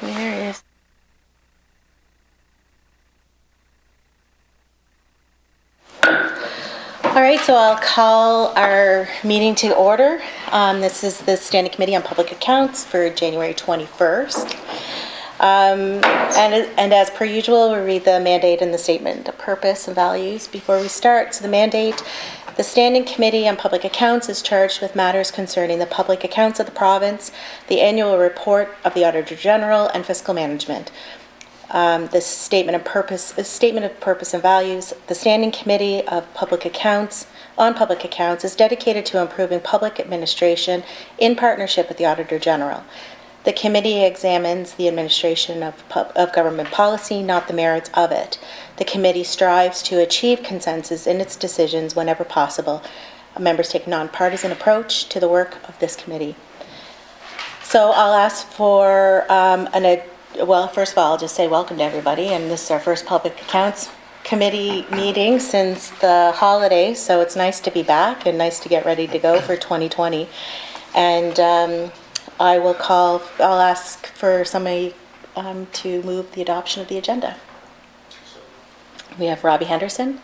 There he is. All right, so I'll call our meeting to order. This is the Standing Committee on Public Accounts for January 21st. And as per usual, we'll read the mandate and the statement of purpose and values before we start. So the mandate: the Standing Committee on Public Accounts is charged with matters concerning the public accounts of the province, the annual report of the Auditor General, and fiscal management. This statement of purpose and values. The Standing Committee of Public Accounts on Public Accounts is dedicated to improving public administration in partnership with the Auditor General. The committee examines the administration of government policy, not the merits of it. The committee strives to achieve consensus in its decisions whenever possible. Members take a nonpartisan approach to the work of this committee. So I'll ask for well, first of all, I'll just say welcome to everybody, and this is our first Public Accounts Committee meeting since the holidays, so it's nice to be back and nice to get ready to go for 2020. And I'll ask for somebody to move the adoption of the agenda. We have Robbie Henderson.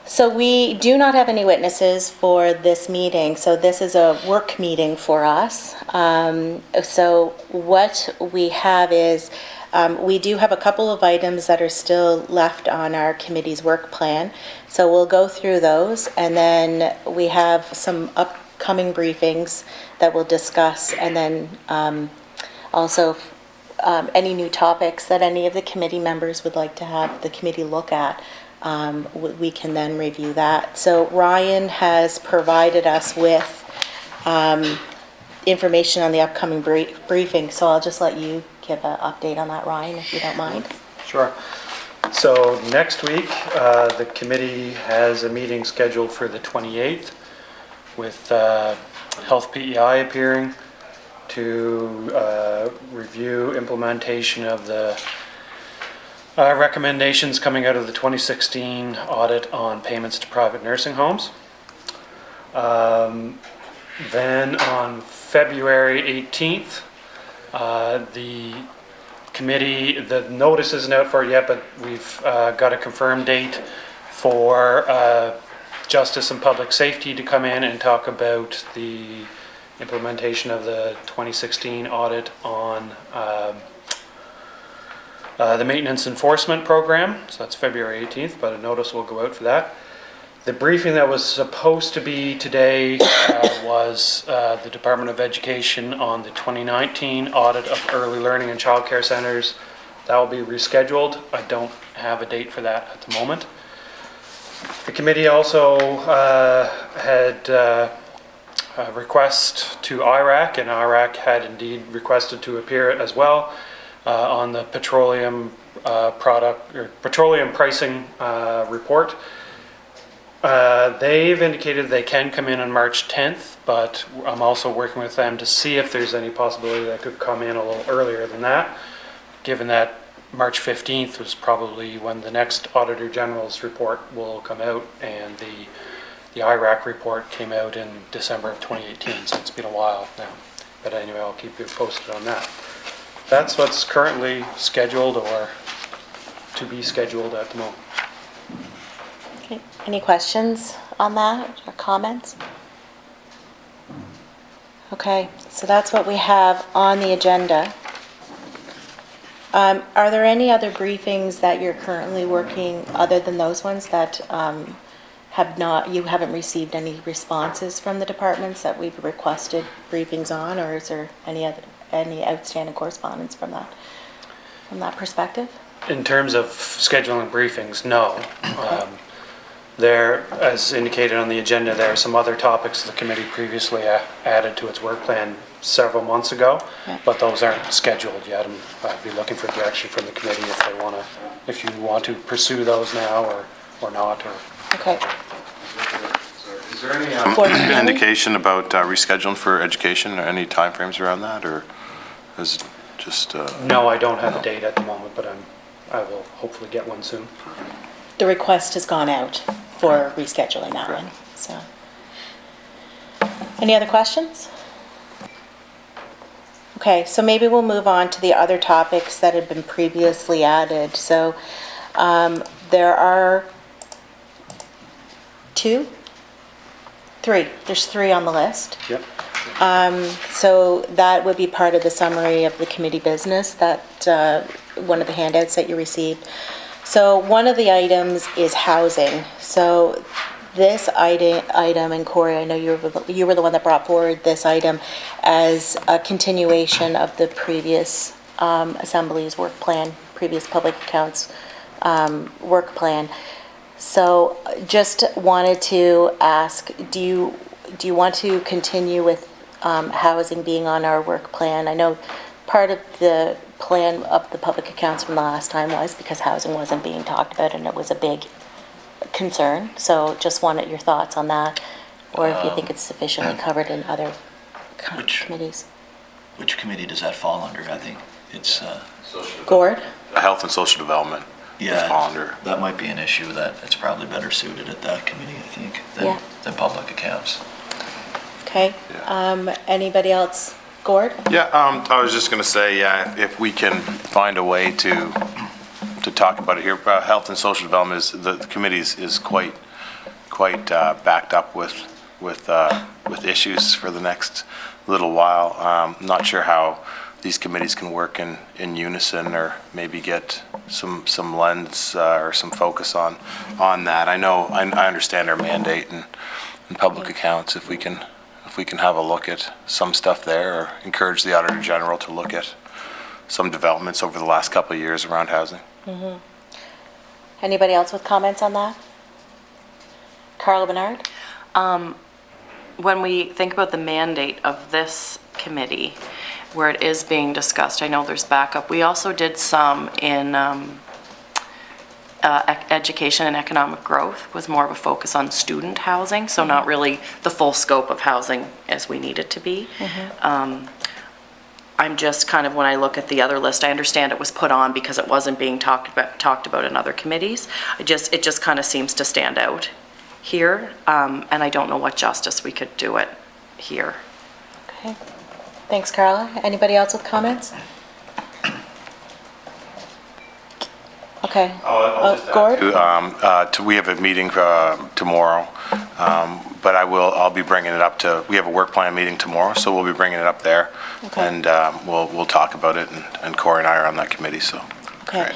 So we do not have any witnesses for this meeting, so this is a work meeting for us. So what we have is, we do have a couple of items that are still left on our committee's work plan. So we'll go through those, and then we have some upcoming briefings that we'll discuss, and then also any new topics that any of the committee members would like to have the committee look at. We can then review that. So Ryan has provided us with information on the upcoming briefing, so I'll just let you give an update on that, Ryan, if you don't mind. Sure. So next week, the committee has a meeting scheduled for the 28th with Health PEI appearing to review implementation of the recommendations coming out of the 2016 audit on payments to private nursing homes. Then on February 18th, the committee, the notice isn't out for it yet, but we've got a confirmed date for Justice and Public Safety to come in and talk about the implementation of the 2016 audit on the Maintenance Enforcement Program. So that's February 18th, but a notice will go out for that. The briefing that was supposed to be today was the Department of Education on the 2019 audit of early learning and childcare centers. That will be rescheduled. I don't have a date for that at the moment. The committee also had a request to IRAC, and IRAC had indeed requested to appear as well on the petroleum petroleum pricing report. They've indicated they can come in on March 10th, but I'm also working with them to see if there's any possibility that could come in a little earlier than that, given that March 15th was probably when the next Auditor General's report will come out, and the IRAC report came out in December of 2018, so it's been a while now. But anyway, I'll keep you posted on that. That's what's currently scheduled or to be scheduled at the moment. Okay. Any questions on that or comments? Okay, so that's what we have on the agenda. Are there any other briefings that you're currently working other than those ones that you haven't received any responses from the departments that we've requested briefings on, or is there any outstanding correspondence from that perspective? In terms of scheduling briefings, no. Okay. There, as indicated on the agenda, there are some other topics the committee previously added to its work plan several months ago, okay, but those aren't scheduled yet. I'd be looking for direction from the committee if you want to pursue those now or not. Okay. Is there any indication about rescheduling for education, or any timeframes around that, or is it just? No, I don't have a date at the moment, but I will hopefully get one soon. The request has gone out for rescheduling that one. So, any other questions? Okay, so maybe we'll move on to the other topics that had been previously added. So there are there's three on the list. Yep. So that would be part of the summary of the committee business, that one of the handouts that you received. So one of the items is housing. So this item, and Corey, I know you were the one that brought forward this item as a continuation of the previous Assembly's work plan, previous public accounts work plan. So just wanted to ask, do you want to continue with housing being on our work plan? I know part of the plan of the public accounts from the last time was because housing wasn't being talked about and it was a big concern. So just wanted your thoughts on that, or if you think it's sufficiently covered in other committees. Which committee does that fall under? I think it's... Gord? Health and Social Development. Yeah, fall under. that might be an issue that it's probably better suited at that committee, I think, than public accounts. Okay. Yeah. Anybody else? Gord? Yeah, I was just going to say, yeah, if we can find a way to talk about it here, Health and Social Development is the committee is quite backed up with issues for the next little while. Not sure how these committees can work in unison, or maybe get some lens or some focus on that. I understand our mandate and public accounts. If we can have a look at some stuff there, or encourage the Auditor General to look at some developments over the last couple of years around housing. Mm-hmm. Anybody else with comments on that? Carla Bernard? When we think about the mandate of this committee, where it is being discussed, I know there's backup. We also did some in education and economic growth, was more of a focus on student housing, so not really the full scope of housing as we need it to be. I'm just kind of, when I look at the other list, I understand it was put on because it wasn't being talked about in other committees. It just kind of seems to stand out here, and I don't know what justice we could do it here. Okay. Thanks, Carla. Anybody else with comments? Okay. Gord? We have a meeting tomorrow, but I'll be bringing it up to, we have a work plan meeting tomorrow, so we'll be bringing it up there. Okay. And we'll talk about it, and Corey and I are on that committee, so. Okay.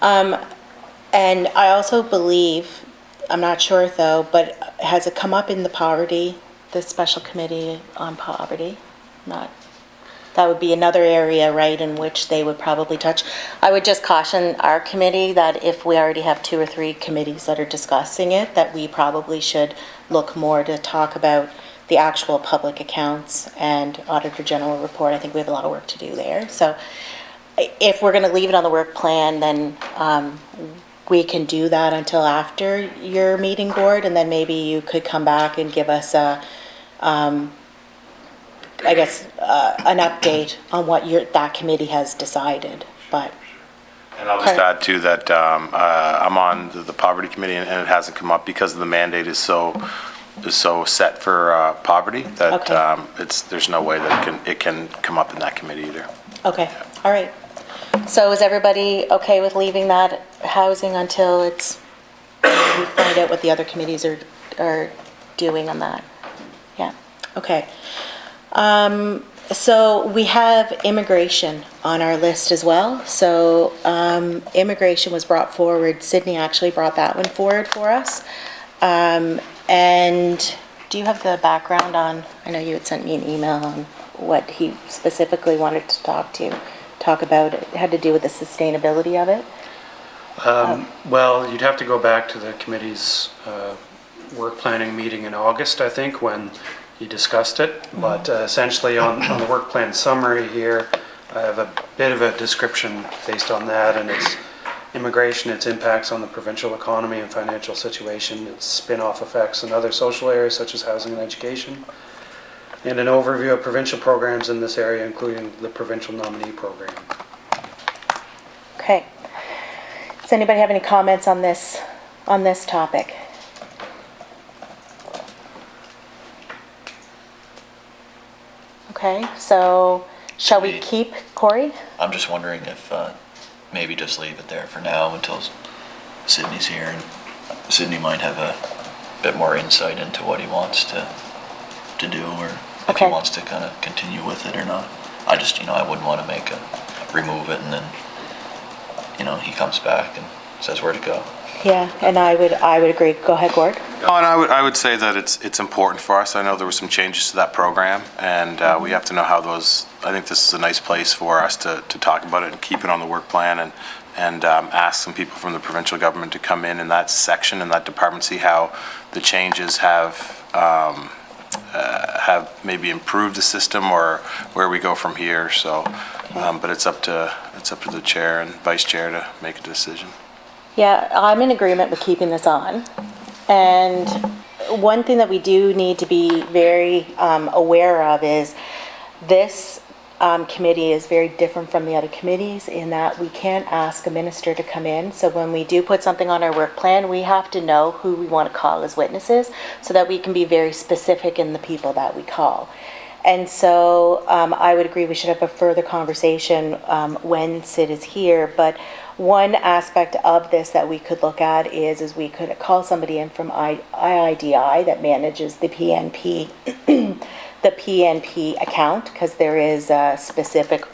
And I also believe, I'm not sure though, but has it come up in the special committee on poverty? That would be another area, right, in which they would probably touch. I would just caution our committee that if we already have 2 or 3 committees that are discussing it, that we probably should look more to talk about the actual public accounts and Auditor General report. I think we have a lot of work to do there. So if we're going to leave it on the work plan, then we can do that until after your meeting, Gord, and then maybe you could come back and give us I guess, an update on what that committee has decided. But and I'll just add too that I'm on the poverty committee, and it hasn't come up because the mandate is so set for poverty that there's no way that it can come up in that committee either. Okay. All right. So is everybody okay with leaving that housing until we find out what the other committees are doing on that? Yeah. Okay. So we have immigration on our list as well. So immigration was brought forward. Sydney actually brought that one forward for us. And do you have the background on, I know you had sent me an email on what he specifically wanted to talk about. It had to do with the sustainability of it. Well, you'd have to go back to the committee's work planning meeting in August, I think, when he discussed it. But essentially on the work plan summary here, I have a bit of a description based on that, and it's immigration, its impacts on the provincial economy and financial situation, its spin-off effects in other social areas such as housing and education, and an overview of provincial programs in this area, including the provincial nominee program. Okay. Does anybody have any comments on this topic? Okay, so Shall we keep Corey? I'm just wondering if maybe just leave it there for now until Sydney's here, and Sydney might have a bit more insight into what he wants to do, or if Okay. he wants to kind of continue with it or not. I just, I wouldn't want to remove it and then, he comes back and says where to go. Yeah, and I would agree. Go ahead, Gord. Oh, and I would say that it's important for us. I know there were some changes to that program, and we have to know how those, I think this is a nice place for us to talk about it and keep it on the work plan, and ask some people from the provincial government to come in that section, in that department, see how the changes have maybe improved the system or where we go from here. So, but it's up to the chair and vice chair to make a decision. Yeah, I'm in agreement with keeping this on. And one thing that we do need to be very aware of is this committee is very different from the other committees in that we can't ask a minister to come in. So when we do put something on our work plan, we have to know who we want to call as witnesses so that we can be very specific in the people that we call. And so I would agree we should have a further conversation when Sid is here. But one aspect of this that we could look at is we could call somebody in from IIDI that manages the PNP the PNP account, because there is a specific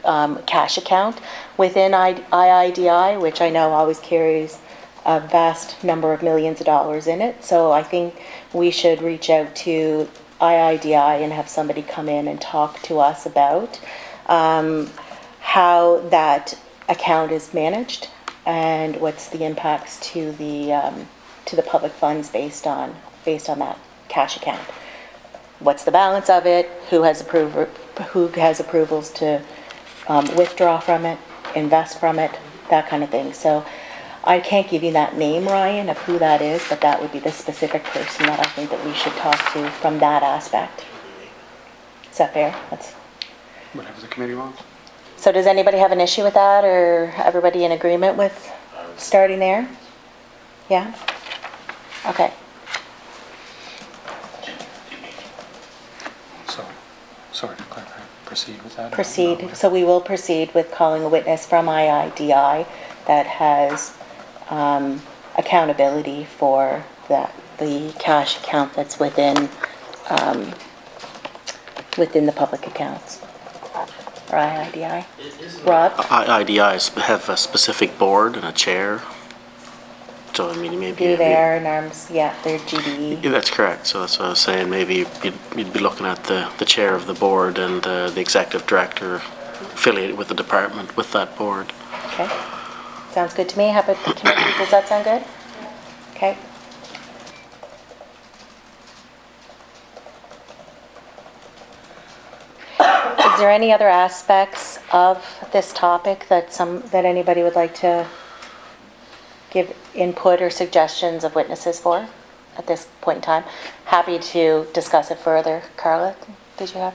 cash account within IIDI, which I know always carries a vast number of millions of dollars in it. So I think we should reach out to IIDI and have somebody come in and talk to us about how that account is managed and what's the impacts to the public funds based on that cash account. What's the balance of it? Who has approvals to withdraw from it, invest from it, that kind of thing. So I can't give you that name, Ryan, of who that is, but that would be the specific person that I think that we should talk to from that aspect. Is that fair? Whatever the committee wants. So does anybody have an issue with that, or everybody in agreement with starting there? Yeah? Okay. So, sorry to clarify, proceed with that? Proceed. So we will proceed with calling a witness from IIDI that has accountability for the cash account that's within the public accounts. Or IIDI. Rob? IDIs have a specific board and a chair. So, I mean, maybe... Do their and arms, yeah, they're GDE. Yeah, that's correct. So that's what I was saying. Maybe you'd be looking at the chair of the board and the executive director affiliated with the department with that board. Okay. Sounds good to me. How about the committee? Does that sound good? Okay. Is there any other aspects of this topic that anybody would like to give input or suggestions of witnesses for at this point in time? Happy to discuss it further. Carla, did you have?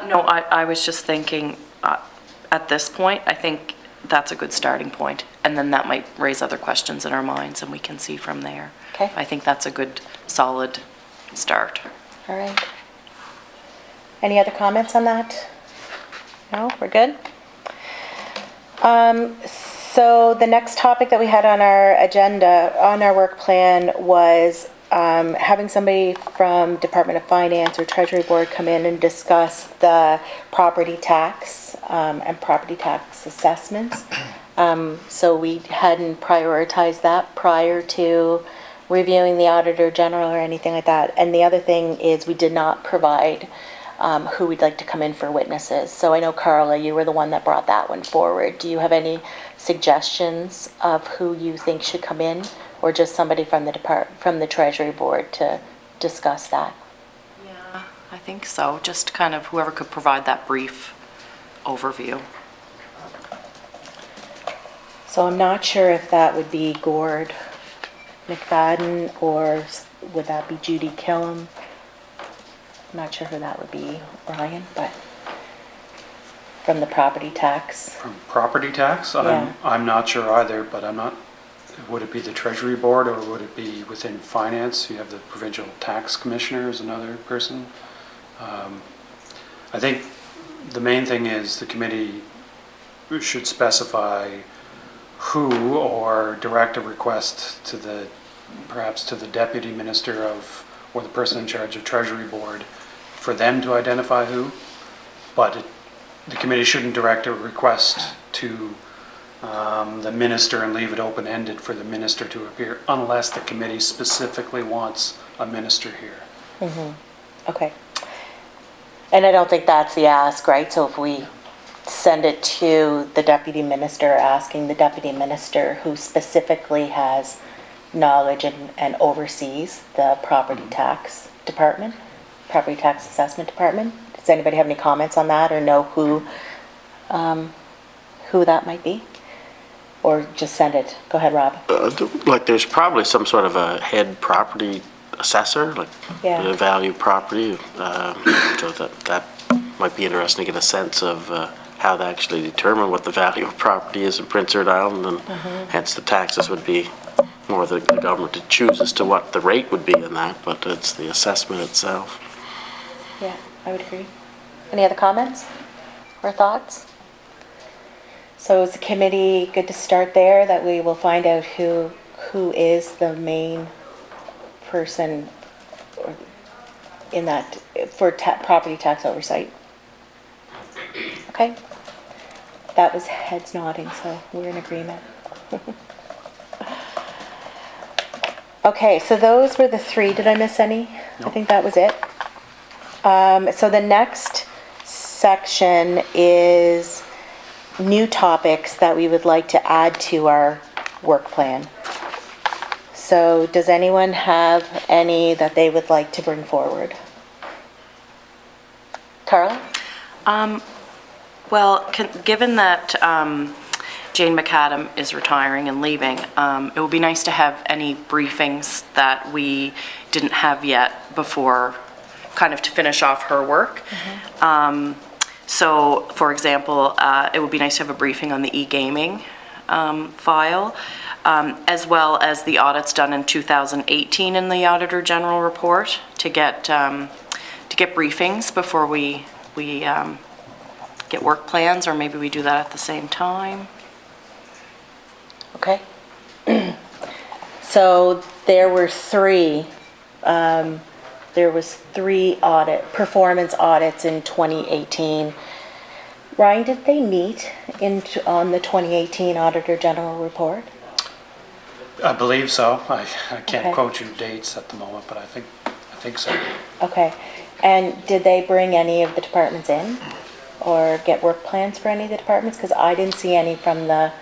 No, I was just thinking, at this point, I think that's a good starting point, and then that might raise other questions in our minds, and we can see from there. Okay. I think that's a good, solid start. All right. Any other comments on that? No, we're good? So the next topic that we had on our agenda, on our work plan, was having somebody from Department of Finance or Treasury Board come in and discuss the property tax and property tax assessments. So we hadn't prioritized that prior to reviewing the Auditor General or anything like that. And the other thing is we did not provide who we'd like to come in for witnesses. So I know, Carla, you were the one that brought that one forward. Do you have any suggestions of who you think should come in, or just somebody from the Treasury Board to discuss that? Yeah, I think so. Just kind of whoever could provide that brief overview. So I'm not sure if that would be Gord McFadden or would that be Judy Killam? I'm not sure who that would be, Ryan, but from the property tax. From property tax? Yeah. I'm not sure either, but I'm not, would it be the Treasury Board or would it be within finance? You have the Provincial Tax Commissioner as another person. I think the main thing is the committee should specify who or direct a request to the, perhaps to the deputy minister of, or the person in charge of Treasury Board for them to identify who. But the committee shouldn't direct a request to the minister and leave it open-ended for the minister to appear unless the committee specifically wants a minister here. Okay. And I don't think that's the ask, right? So if we send it to the deputy minister, asking the deputy minister who specifically has knowledge and oversees the property tax department, property tax assessment department. Does anybody have any comments on that or know who that might be? Or just send it? Go ahead, Rob. Like, there's probably some sort of a head property assessor, like Yeah. the value property. So that might be interesting to get a sense of how they actually determine what the value of property is in Prince Edward Island, and hence the taxes would be more the government to choose as to what the rate would be in that, but it's the assessment itself. Yeah, I would agree. Any other comments or thoughts? So is the committee good to start there, that we will find out who is the main person in that for property tax oversight? Okay. That was heads nodding, so we're in agreement. Okay, so those were the three. Did I miss any? No. I think that was it. So the next section is new topics that we would like to add to our work plan. So does anyone have any that they would like to bring forward? Carla? Well, given that Jane McAdam is retiring and leaving, it would be nice to have any briefings that we didn't have yet before, kind of to finish off her work. So, for example, it would be nice to have a briefing on the e-gaming file, as well as the audits done in 2018 in the Auditor General report, to get briefings before we get work plans, or maybe we do that at the same time. Okay. So there were three performance audits in 2018. Ryan, did they meet on the 2018 Auditor General report? I believe so. I can't Okay. quote you dates at the moment, but I think so. Okay. And did they bring any of the departments in or get work plans for any of the departments? Because I didn't see any from the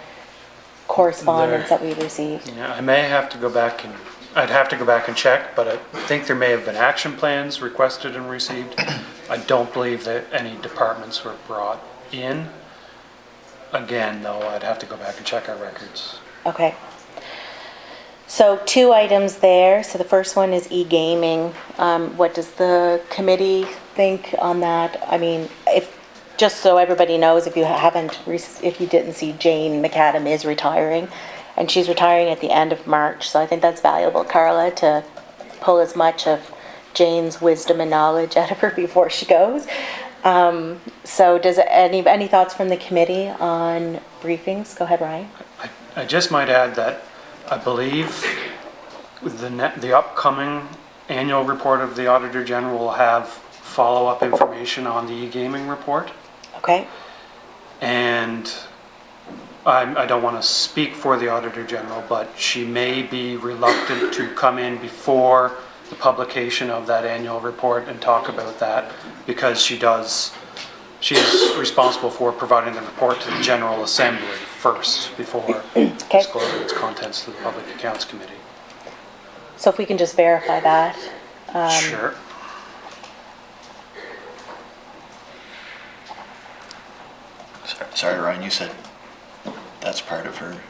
correspondence that we received. Yeah, I may have to go back and, I'd have to go back and check, but I think there may have been action plans requested and received. I don't believe that any departments were brought in. Again, though, I'd have to go back and check our records. Okay. So 2 items there. So the first one is e-gaming. What does the committee think on that? I mean, just so everybody knows, if you didn't see, Jane McAdam is retiring, and she's retiring at the end of March. So I think that's valuable, Carla, to pull as much of Jane's wisdom and knowledge out of her before she goes. So does any thoughts from the committee on briefings? Go ahead, Ryan. I just might add that I believe the upcoming annual report of the Auditor General will have follow-up information on the e-gaming report. Okay. And I don't want to speak for the Auditor General, but she may be reluctant to come in before the publication of that annual report and talk about that, because she's responsible for providing the report to the General Assembly first before disclosing its contents to the Public Accounts Committee. So if we can just verify that. Sure. Sorry, Ryan, you said that's part of her.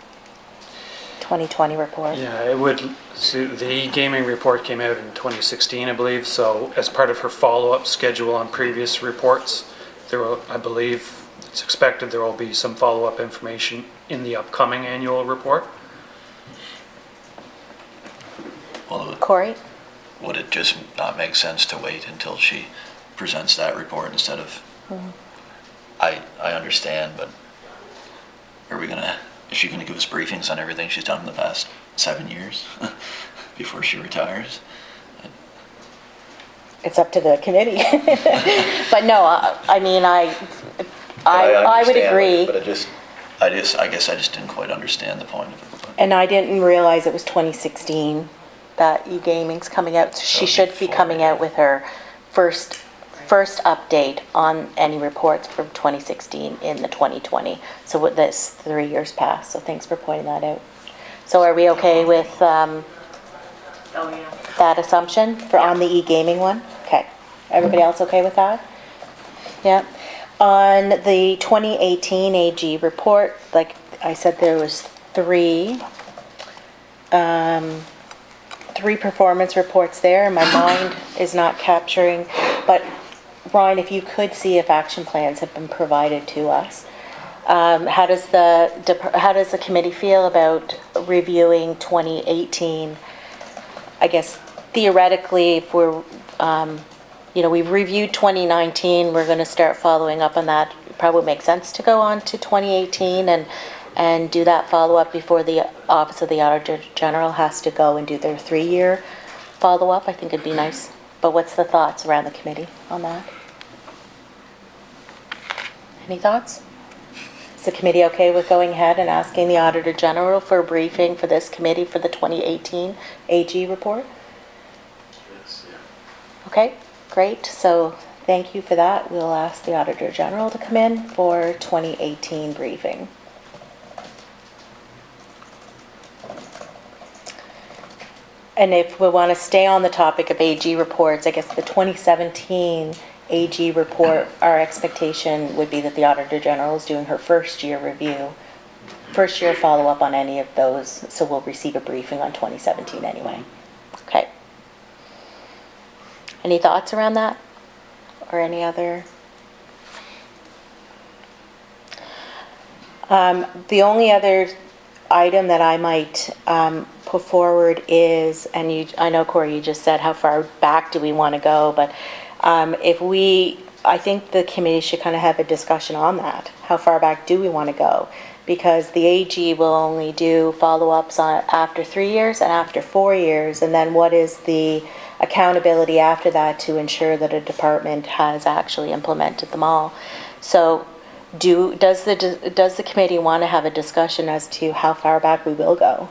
2020 report. Yeah, it would, so the gaming report came out in 2016, I believe, so as part of her follow-up schedule on previous reports, I believe it's expected there will be some follow-up information in the upcoming annual report. Well, Corey? would it just not make sense to wait until she presents that report instead of I understand, but is she gonna give us briefings on everything she's done in the past 7 years before she retires? It's up to the committee. But no, I mean, I would understand, agree. But I guess I just didn't quite understand the point of it. But And I didn't realize it was 2016 that e-gaming's coming out. So she should be coming out with her first update on any reports from 2016 in the 2020. So with this 3 years passed, so thanks for pointing that out. So are we okay with that assumption for on the e-gaming one? Okay. Everybody else okay with that? Yeah. On the 2018 AG report, like I said, there was three performance reports there. My mind is not capturing, but Ryan, if you could see if action plans have been provided to us. How does the committee feel about reviewing 2018? I guess theoretically, if we're, we've reviewed 2019, we're going to start following up on that. It probably makes sense to go on to 2018 and do that follow-up before the Office of the Auditor General has to go and do their 3-year follow-up. I think it'd be nice. But what's the thoughts around the committee on that? Any thoughts? Is the committee okay with going ahead and asking the Auditor General for a briefing for this committee for the 2018 AG report? Yes, yeah. Okay, great. So thank you for that. We'll ask the Auditor General to come in for 2018 briefing. And if we want to stay on the topic of AG reports, I guess the 2017 AG report, our expectation would be that the Auditor General is doing her first year review, first year follow-up on any of those, so we'll receive a briefing on 2017 anyway. Okay. Any thoughts around that? Or any other? The only other item that I might put forward is, and I know, Corey, you just said how far back do we want to go, but I think the committee should kind of have a discussion on that. How far back do we want to go? Because the AG will only do follow-ups after 3 years and after 4 years, and then what is the accountability after that to ensure that a department has actually implemented them all? So does the committee want to have a discussion as to how far back we will go?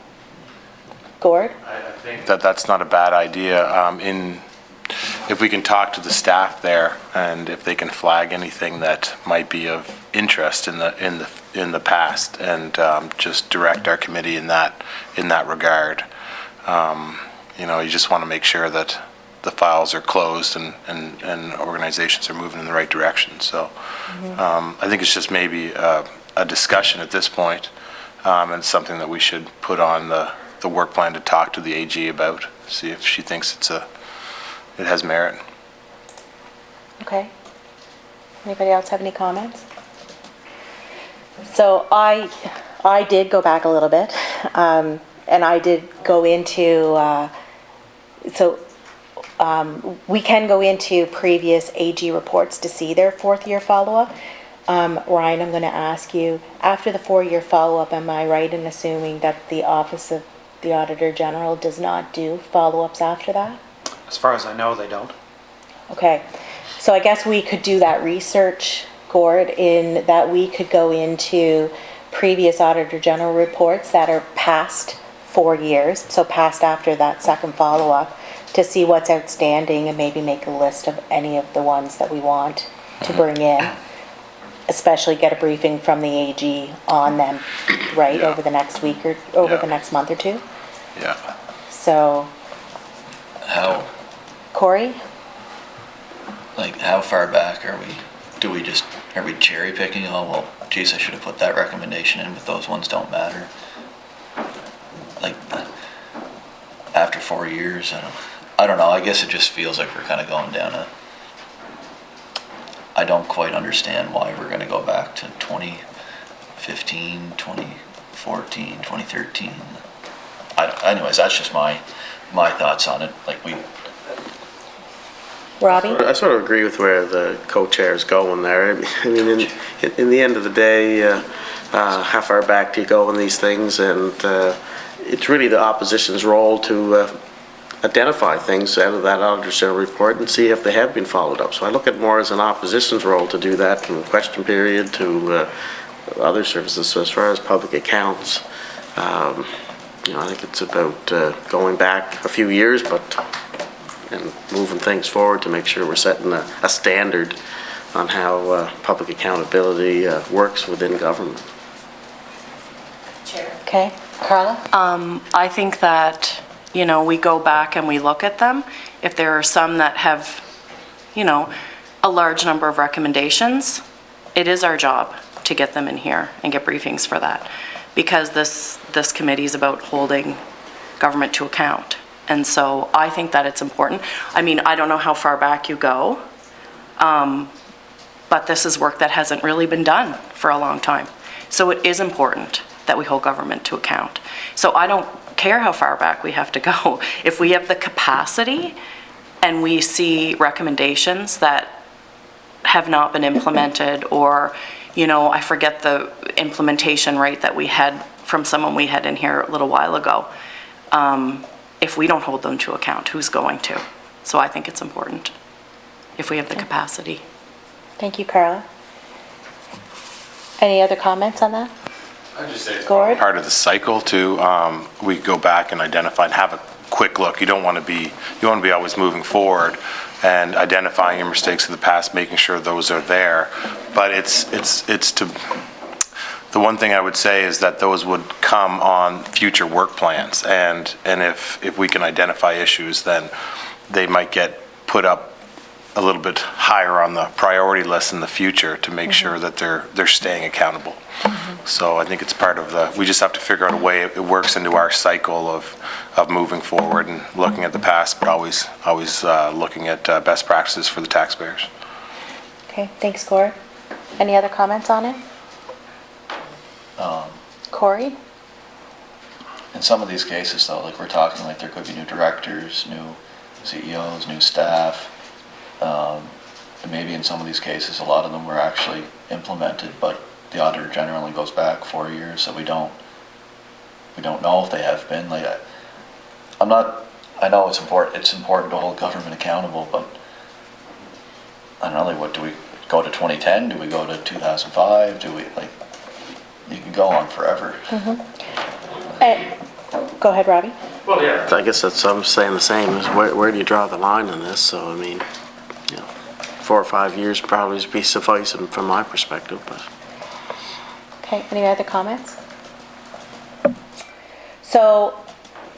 Gord? I think that's not a bad idea. If we can talk to the staff there, and if they can flag anything that might be of interest in the past, and just direct our committee in that regard. You just want to make sure that the files are closed and organizations are moving in the right direction. So I think it's just maybe a discussion at this point, and something that we should put on the work plan to talk to the AG about, see if she thinks it has merit. Okay. Anybody else have any comments? So I did go back a little bit, and I did go into, we can go into previous AG reports to see their 4th-year follow-up. Ryan, I'm going to ask you, after the 4-year follow-up, am I right in assuming that the Office of the Auditor General does not do follow-ups after that? As far as I know, they don't. Okay, so I guess we could do that research, Gord, in that we could go into previous Auditor General reports that are past 4 years, so past after that second follow-up, to see what's outstanding and maybe make a list of any of the ones that we want to bring in, especially get a briefing from the AG on them, right, Yeah. over the next week or over Yeah. the next month or two. Yeah. So, Corey? Like, how far back are we? Are we cherry picking? Oh, well, geez, I should have put that recommendation in, but those ones don't matter. Like, after 4 years, I don't know. I guess it just feels like we're kind of going down I don't quite understand why we're going to go back to 2015, 2014, 2013. Anyways, that's just my thoughts on it. Like, Robbie? I sort of agree with where the co-chair is going there. I mean, in the end of the day, how far back do you go in these things? And it's really the opposition's role to identify things out of that Auditor General report and see if they have been followed up. So I look at it more as an opposition's role to do that, from question period to other services. So as far as public accounts, I think it's about going back a few years, and moving things forward to make sure we're setting a standard on how public accountability works within government. Okay, Carla? I think that, we go back and we look at them. If there are some that have, a large number of recommendations, it is our job to get them in here and get briefings for that. Because this committee is about holding government to account. And so I think that it's important. I mean, I don't know how far back you go, but this is work that hasn't really been done for a long time. So it is important that we hold government to account. So I don't care how far back we have to go. If we have the capacity and we see recommendations that have not been implemented, or, I forget the implementation rate that we had from someone we had in here a little while ago. If we don't hold them to account, who's going to? So I think it's important if we have the capacity. Thank you, Carla. Any other comments on that? I'd just say it's Gord? part of the cycle to, we go back and identify and have a quick look. You want to be always moving forward and identifying your mistakes of the past, making sure those are there. But it's the one thing I would say is that those would come on future work plans, and if we can identify issues, then they might get put up a little bit higher on the priority list in the future to make sure that they're staying accountable. So I think it's part of we just have to figure out a way it works into our cycle of moving forward and looking at the past, but always looking at best practices for the taxpayers. Okay, thanks, Corey. Any other comments on it? Corey? In some of these cases, though, like we're talking, like there could be new directors, new CEOs, new staff. And maybe in some of these cases, a lot of them were actually implemented, but the Auditor General only goes back 4 years, so we don't know if they have been. Like, I know it's important to hold government accountable, but I don't know, like, what do we go to 2010? Do we go to 2005? Do we, like, you can go on forever. Go ahead, Robbie. Well, yeah. I guess that's, I'm saying the same, is where do you draw the line on this? So, I mean, 4 or 5 years probably would be sufficing from my perspective, but. Okay, any other comments? So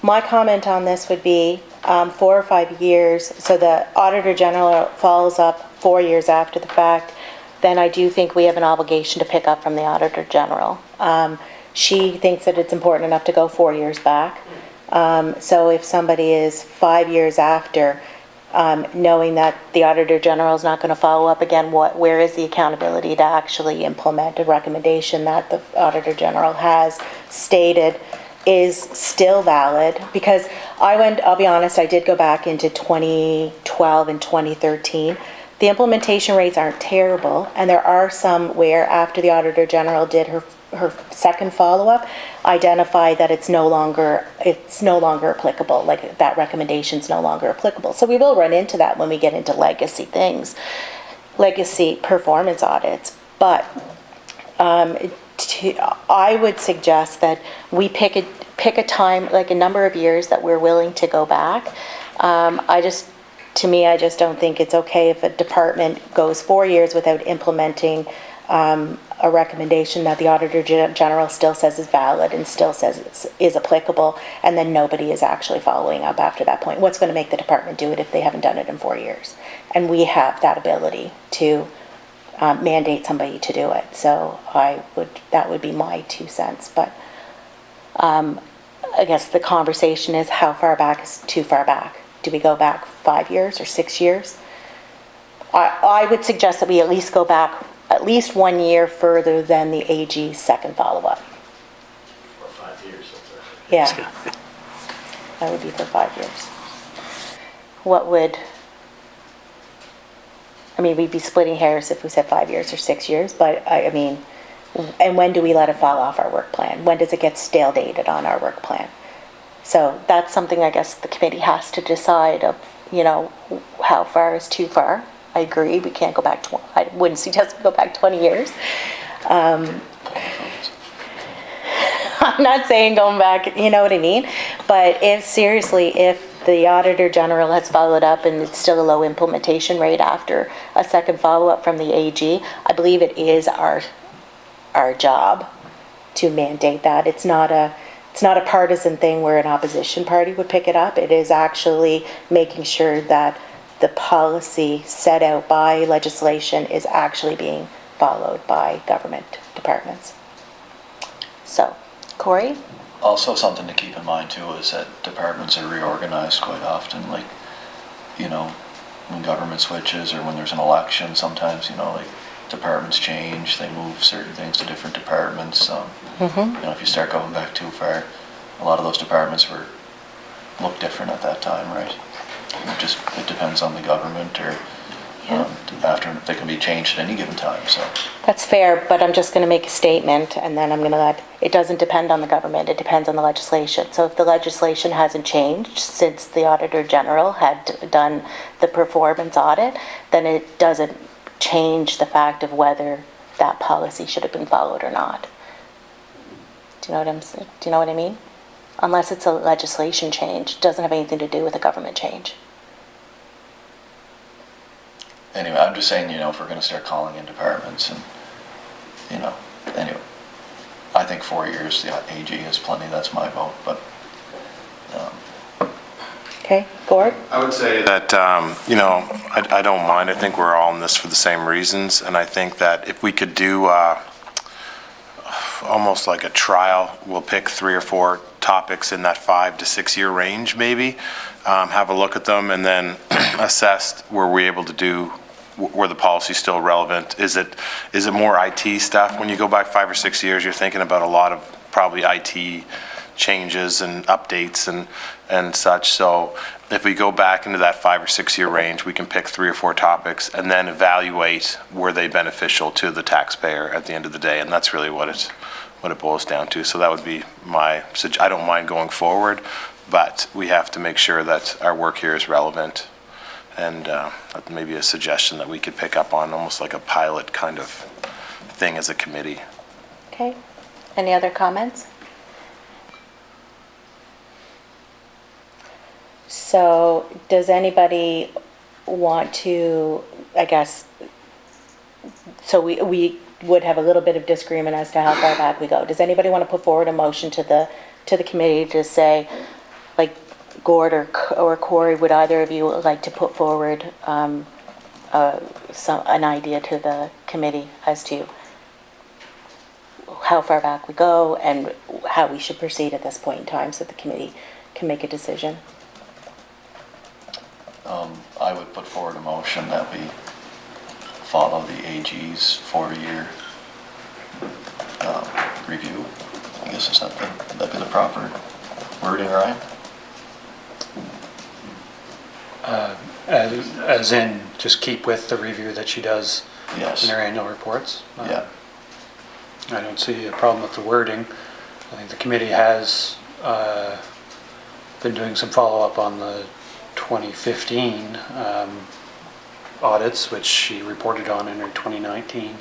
my comment on this would be 4 or 5 years, so the Auditor General follows up 4 years after the fact, then I do think we have an obligation to pick up from the Auditor General. She thinks that it's important enough to go 4 years back. So if somebody is 5 years after, knowing that the Auditor General is not going to follow up again, where is the accountability to actually implement a recommendation that the Auditor General has stated is still valid? Because I'll be honest, I did go back into 2012 and 2013. The implementation rates aren't terrible, and there are some where after the Auditor General did her second follow-up, identify that it's no longer applicable, like that recommendation's no longer applicable. So we will run into that when we get into legacy things, legacy performance audits. But I would suggest that we pick a time, like a number of years that we're willing to go back. I just don't think it's okay if a department goes 4 years without implementing a recommendation that the Auditor General still says is valid and still says is applicable, and then nobody is actually following up after that point. What's going to make the department do it if they haven't done it in 4 years? And we have that ability to mandate somebody to do it. So that would be my 2 cents. But I guess the conversation is, how far back is too far back? Do we go back 5 years or 6 years? I would suggest that we at least go back at least 1 year further than the AG's second follow-up. For 5 years. Yeah. That would be for 5 years. What would I mean, we'd be splitting hairs if we said 5 years or 6 years, but I mean, and when do we let it fall off our work plan? When does it get stale dated on our work plan? So that's something I guess the committee has to decide of, you know, how far is too far. I agree, we can't go back, I wouldn't suggest we go back 20 years. I'm not saying going back, you know what I mean? But if seriously, if the Auditor General has followed up and it's still a low implementation rate after a second follow-up from the AG, I believe it is our job to mandate that. It's not a partisan thing where an opposition party would pick it up. It is actually making sure that the policy set out by legislation is actually being followed by government departments. So, Corey? Also, something to keep in mind too is that departments are reorganized quite often, like, you know, when government switches or when there's an election, sometimes, you know, like, departments change, they move certain things to different departments. You know, if you start going back too far, a lot of those departments look different at that time, right? It depends on the government or after they can be changed at any given time, so. That's fair, but I'm just going to make a statement and then I'm going to let, it doesn't depend on the government, it depends on the legislation. So if the legislation hasn't changed since the Auditor General had done the performance audit, then it doesn't change the fact of whether that policy should have been followed or not. Do you know what I mean? Unless it's a legislation change, it doesn't have anything to do with a government change. Anyway, I'm just saying, you know, if we're going to start calling in departments and, you know, anyway, I think 4 years, the AG is plenty, that's my vote, but. Okay, Gord? I would say that, you know, I don't mind. I think we're all in this for the same reasons. And I think that if we could do almost like a trial, we'll pick 3 or 4 topics in that 5 to 6 year range, maybe, have a look at them and then assess were we able to do, were the policies still relevant? Is it more IT stuff? When you go back 5 or 6 years, you're thinking about a lot of probably IT changes and updates and such. So if we go back into that 5 or 6 year range, we can pick 3 or 4 topics and then evaluate were they beneficial to the taxpayer at the end of the day. And that's really what it boils down to. So that would be I don't mind going forward, but we have to make sure that our work here is relevant. And that may be a suggestion that we could pick up on, almost like a pilot kind of thing as a committee. Okay. Any other comments? So does anybody want to, I guess, so we would have a little bit of disagreement as to how far back we go. Does anybody want to put forward a motion to the committee to say, like Gord or Corey, would either of you like to put forward an idea to the committee as to how far back we go and how we should proceed at this point in time so the committee can make a decision? I would put forward a motion that we follow the AG's 4-year review. I guess is that'd be the proper wording, Ryan? As in, just keep with the review that she does Yes. in her annual reports. Yeah. I don't see a problem with the wording. I think the committee has been doing some follow-up on the 2015 audits, which she reported on in her 2019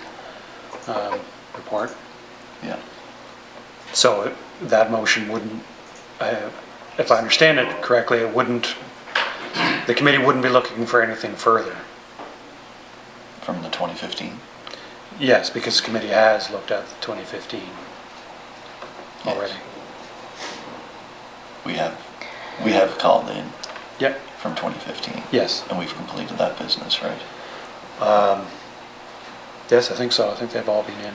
report. Yeah. So that motion wouldn't, if I understand it correctly, the committee wouldn't be looking for anything further. From the 2015? Yes, because the committee has looked at the 2015 already. Yes. We have called in Yep. from 2015. Yes. And we've completed that business, right? Yes, I think so. I think they've all been in.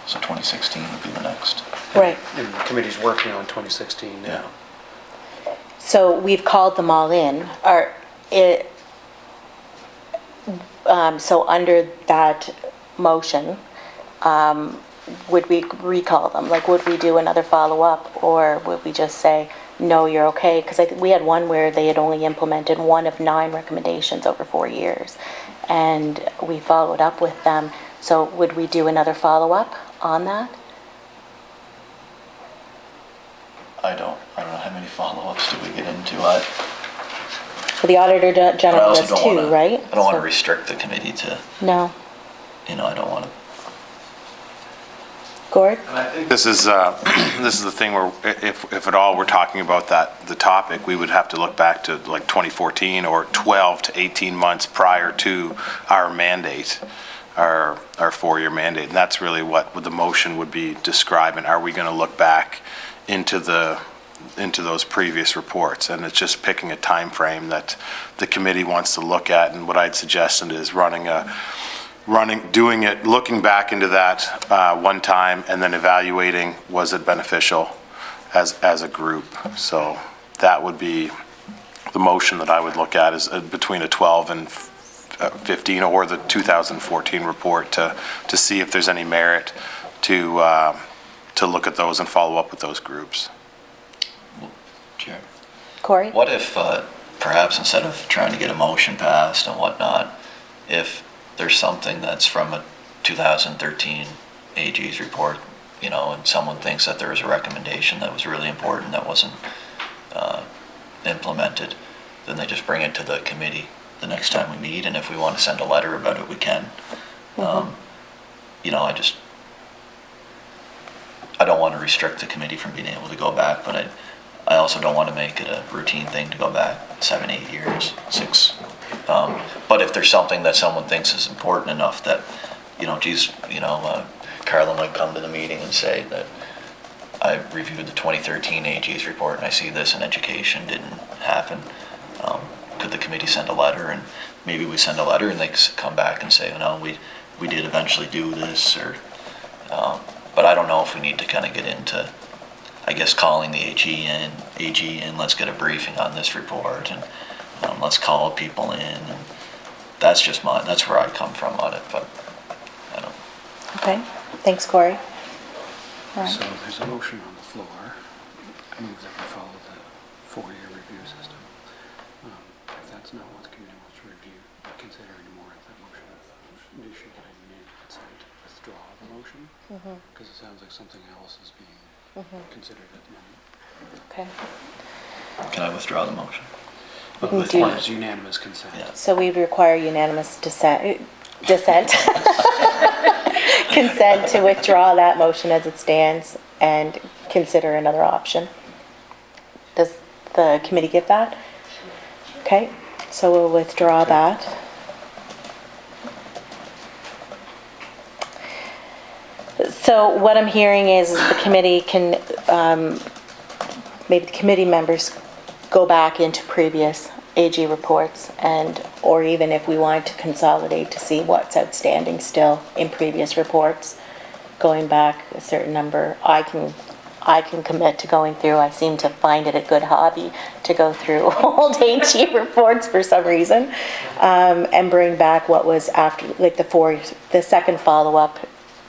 So 2016 would be the next. Right. And the committee's working on 2016 now. Yeah. So we've called them all in. So under that motion, would we recall them? Like, would we do another follow-up, or would we just say, no, you're okay? Because we had one where they had only implemented 1 of 9 recommendations over 4 years. and we followed up with them. So would we do another follow-up on that? I don't know how many follow-ups do we get into. For the Auditor But I General also was don't two, want to, right? I don't want to So- restrict the committee to, No. I don't want to. Gord? And I think this is the thing where if at all we're talking about the topic, we would have to look back to like 2014 or 12 to 18 months prior to our mandate, our 4-year mandate. And that's really what the motion would be describing. Are we going to look back into those previous reports? And it's just picking a time frame that the committee wants to look at. And what I'd suggested is looking back into that one time and then evaluating, was it beneficial as a group? So that would be the motion that I would look at, is between a 12 and 15 or the 2014 report to see if there's any merit to look at those and follow up with those groups. Chair. Corey? What if, perhaps instead of trying to get a motion passed and whatnot, if there's something that's from a 2013 AG's report, and someone thinks that there was a recommendation that was really important that wasn't implemented, then they just bring it to the committee the next time we meet, and if we want to send a letter about it, we can. I don't want to restrict the committee from being able to go back, but I also don't want to make it a routine thing to go back 7, 8 years, 6. But if there's something that someone thinks is important enough that, Carla might come to the meeting and say that I reviewed the 2013 AG's report and I see this in education didn't happen. Could the committee send a letter, and maybe we send a letter and they come back and say, we did eventually do this, or, but I don't know if we need to kind of get into, I guess, calling the AG in, let's get a briefing on this report, and let's call people in, and that's where I come from on it, but I don't. Okay, thanks, Corey. All right. So there's a motion on the floor. I move that we follow the 4-year review system. If that's not what the committee wants to consider anymore, that motion, should get a unanimous consent to withdraw the motion, because it sounds like something else is being considered at the moment. Okay, Can I withdraw the motion? We can It do- requires unanimous consent. Yeah. so we require unanimous dissent, consent to withdraw that motion as it stands and consider another option. Does the committee get that? Okay, so we'll withdraw that. So what I'm hearing is the committee can, maybe the committee members go back into previous AG reports, or even if we want to consolidate to see what's outstanding still in previous reports, going back a certain number. I can commit to going through. I seem to find it a good hobby to go through old AG reports for some reason, and bring back what was after, like the second follow-up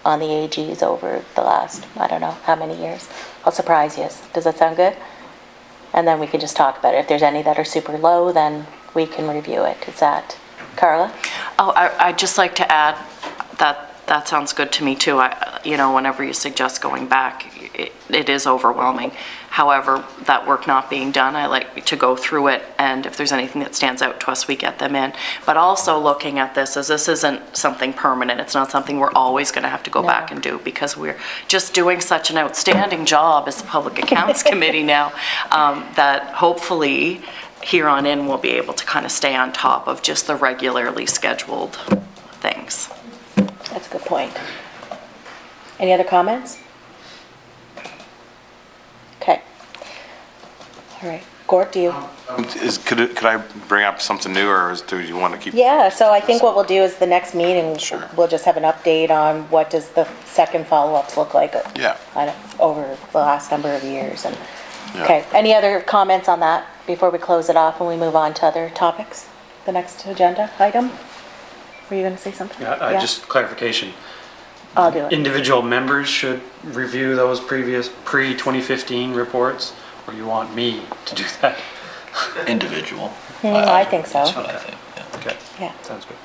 on the AGs over the last, I don't know how many years. I'll surprise you. Does that sound good? And then we can just talk about it. If there's any that are super low, then we can review it. Is that, Carla? Oh, I'd just like to add that sounds good to me too. Whenever you suggest going back, it is overwhelming. However, that work not being done, I like to go through it, and if there's anything that stands out to us, we get them in. But also looking at this as this isn't something permanent. It's not something we're always going to have to go back and do, because we're just doing such an outstanding job as the Public Accounts Committee now, that hopefully here on in we'll be able to kind of stay on top of just the regularly scheduled things. That's a good point. Any other comments? Okay. All right. Gord, do you? Could I bring up something new, or do you want to keep? Yeah, so I think what we'll do is the next meeting, Sure. we'll just have an update on what does the second follow-ups look like Yeah. over the last number of years. And Yeah. okay, any other comments on that before we close it off and we move on to other topics? The next agenda item? Were you going to say something? Yeah, just clarification. I'll do it. Individual members should review those previous pre-2015 reports, or you want me to do that? Individual. I think so. That's what I think, yeah. Okay, Yeah. sounds good.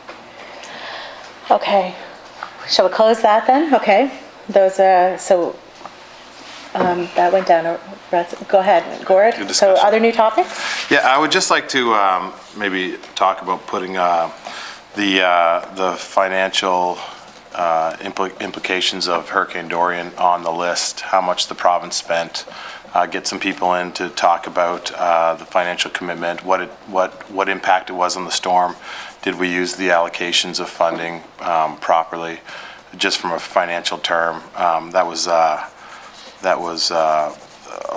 Okay, shall we close that then? Okay, those, that went down, go ahead, Gord. Good So discussion. other new topics? Yeah, I would just like to maybe talk about putting the financial implications of Hurricane Dorian on the list, how much the province spent, get some people in to talk about the financial commitment, what impact it was on the storm. Did we use the allocations of funding properly? Just from a financial term, that was a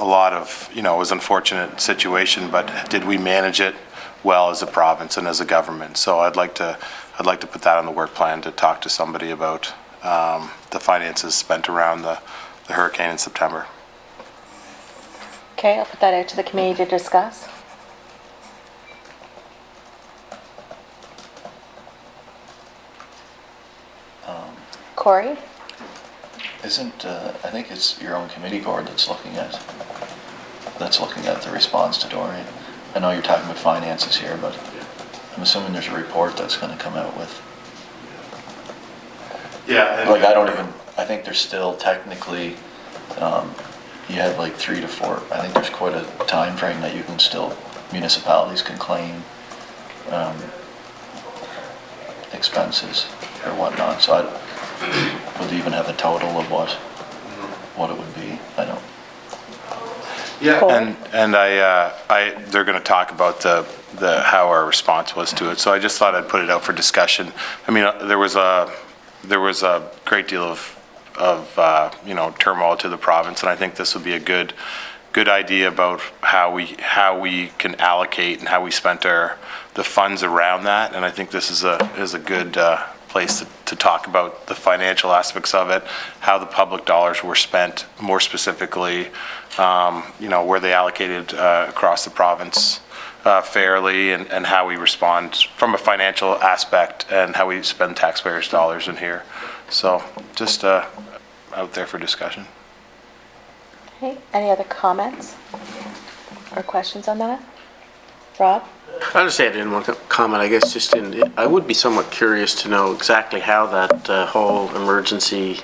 lot of, it was an unfortunate situation, but did we manage it well as a province and as a government? So I'd like to put that on the work plan, to talk to somebody about the finances spent around the hurricane in September. Okay, I'll put that out to the committee to discuss. Corey? Isn't, I think it's your own committee, Gord, that's looking at the response to Dorian. I know you're talking about finances here, but I'm assuming there's a report that's going to come out with. Yeah. Like, I think there's still technically, you have like 3 to 4, I think there's quite a time frame that you can still, municipalities can claim expenses or whatnot. So would even have a total of what it would be? I don't. Yeah, Cool. and they're going to talk about the how our response was to it. So I just thought I'd put it out for discussion. I mean, there was a great deal of turmoil to the province, and I think this would be a good idea about how we can allocate and how we spent the funds around that. And I think this is a good place to talk about the financial aspects of it, how the public dollars were spent, more specifically, were they allocated across the province fairly, and how we respond from a financial aspect, and how we spend taxpayers' dollars in here. So just out there for discussion. Okay, any other comments or questions on that? Rob? I'll just add in one comment, I guess, I would be somewhat curious to know exactly how that whole emergency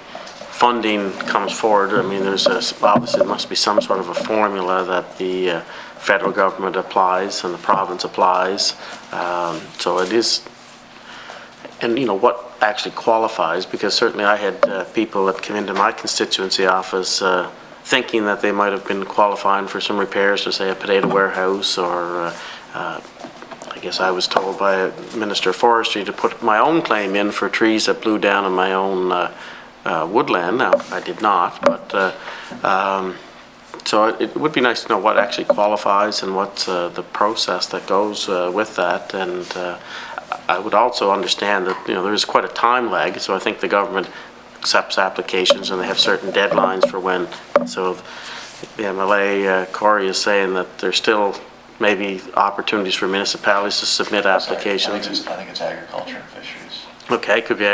funding comes forward. I mean, obviously there must be some sort of a formula that the federal government applies and the province applies. So it is, and what actually qualifies, because certainly I had people that came into my constituency office thinking that they might have been qualifying for some repairs to, say, a potato warehouse, or I guess I was told by Minister of Forestry to put my own claim in for trees that blew down in my own woodland. Now, I did not, but so it would be nice to know what actually qualifies and what's the process that goes with that. And I would also understand that there is quite a time lag, so I think the government accepts applications and they have certain deadlines for when. So the MLA, Corey, is saying that there's still maybe opportunities for municipalities to submit applications. I think it's agriculture and fisheries. Okay, could be.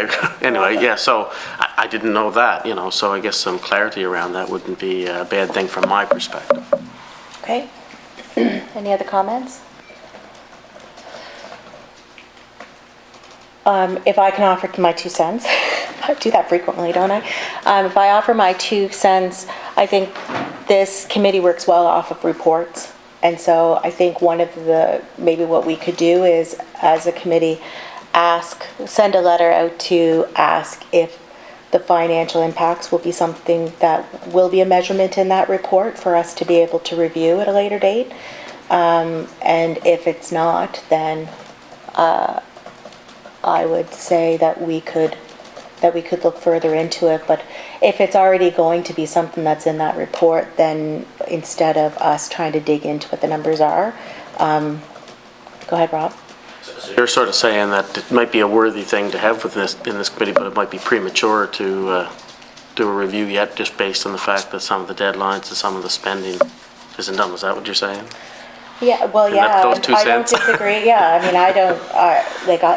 Anyway, yeah, so I didn't know that, so I guess some clarity around that wouldn't be a bad thing from my perspective. Okay. Any other comments? If I can offer my 2 cents, I do that frequently, don't I? If I offer my 2 cents, I think this committee works well off of reports. And so I think one of maybe what we could do is, as a committee, send a letter out to ask if the financial impacts will be something that will be a measurement in that report for us to be able to review at a later date. And if it's not, then I would say that we could look further into it. But if it's already going to be something that's in that report, then instead of us trying to dig into what the numbers are, go ahead, Rob. You're sort of saying that it might be a worthy thing to have in this committee, but it might be premature to do a review yet, just based on the fact that some of the deadlines and some of the spending isn't done. Is that what you're saying? Yeah, well, yeah, those 2 I don't cents? disagree. Yeah, I mean, I don't,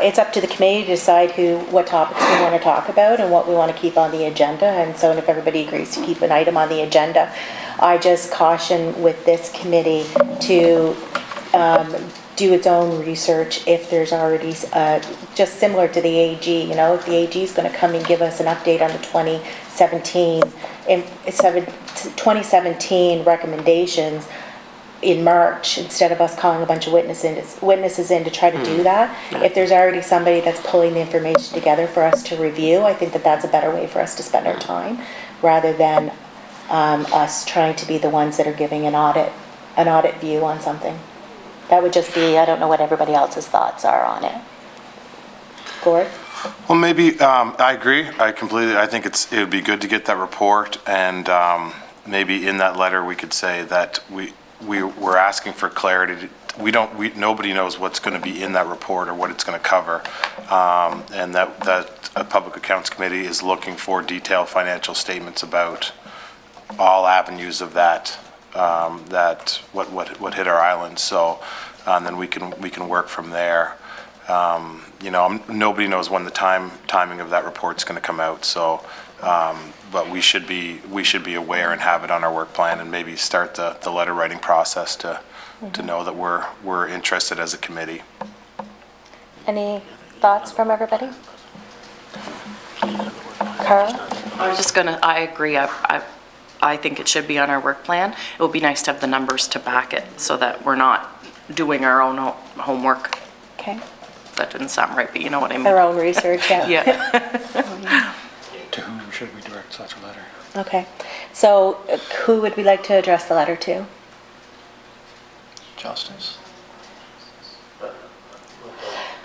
it's up to the committee to decide what topics we want to talk about and what we want to keep on the agenda. And so if everybody agrees to keep an item on the agenda, I just caution with this committee to do its own research if there's already, just similar to the AG, you know, if the AG is going to come and give us an update on the 2017 recommendations in March, instead of us calling a bunch of witnesses in to try to do that, if there's already somebody that's pulling the information together for us to review, I think that that's a better way for us to spend our time, rather than us trying to be the ones that are giving an audit view on something. That would just be, I don't know what everybody else's thoughts are on it. Gord? Well, maybe, I agree. I think it would be good to get that report, and maybe in that letter, we could say that we're asking for clarity. Nobody knows what's going to be in that report or what it's going to cover, and that a Public Accounts Committee is looking for detailed financial statements about all avenues of that, what hit our island. So then we can work from there. You know, nobody knows when the timing of that report's going to come out. So, but we should be aware and have it on our work plan, and maybe start the letter writing process to know that we're interested as a committee. Any thoughts from everybody? Carl? I agree. I think it should be on our work plan. It would be nice to have the numbers to back it so that we're not doing our own homework. Okay. That didn't sound right, but you know what I mean. Our own research, yeah. Yeah. To whom should we direct such a letter? Okay. So who would we like to address the letter to? Justice.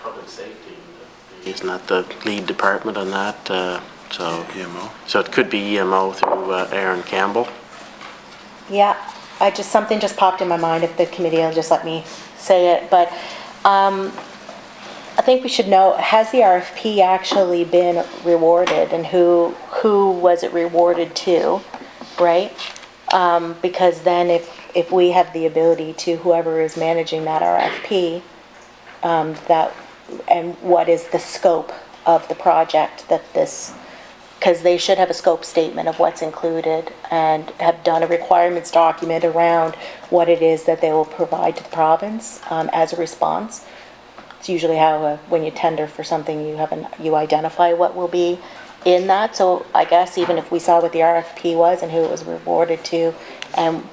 Public safety. Isn't that the lead department on that? So EMO. So it could be EMO through Aaron Campbell. Yeah, something just popped in my mind. If the committee will just let me say it, but I think we should know, has the RFP actually been rewarded, and who was it rewarded to, right? Because then if we have the ability to, whoever is managing that RFP, and what is the scope of the project because they should have a scope statement of what's included and have done a requirements document around what it is that they will provide to the province as a response. It's usually how when you tender for something, you identify what will be in that. So I guess even if we saw what the RFP was and who it was rewarded to, and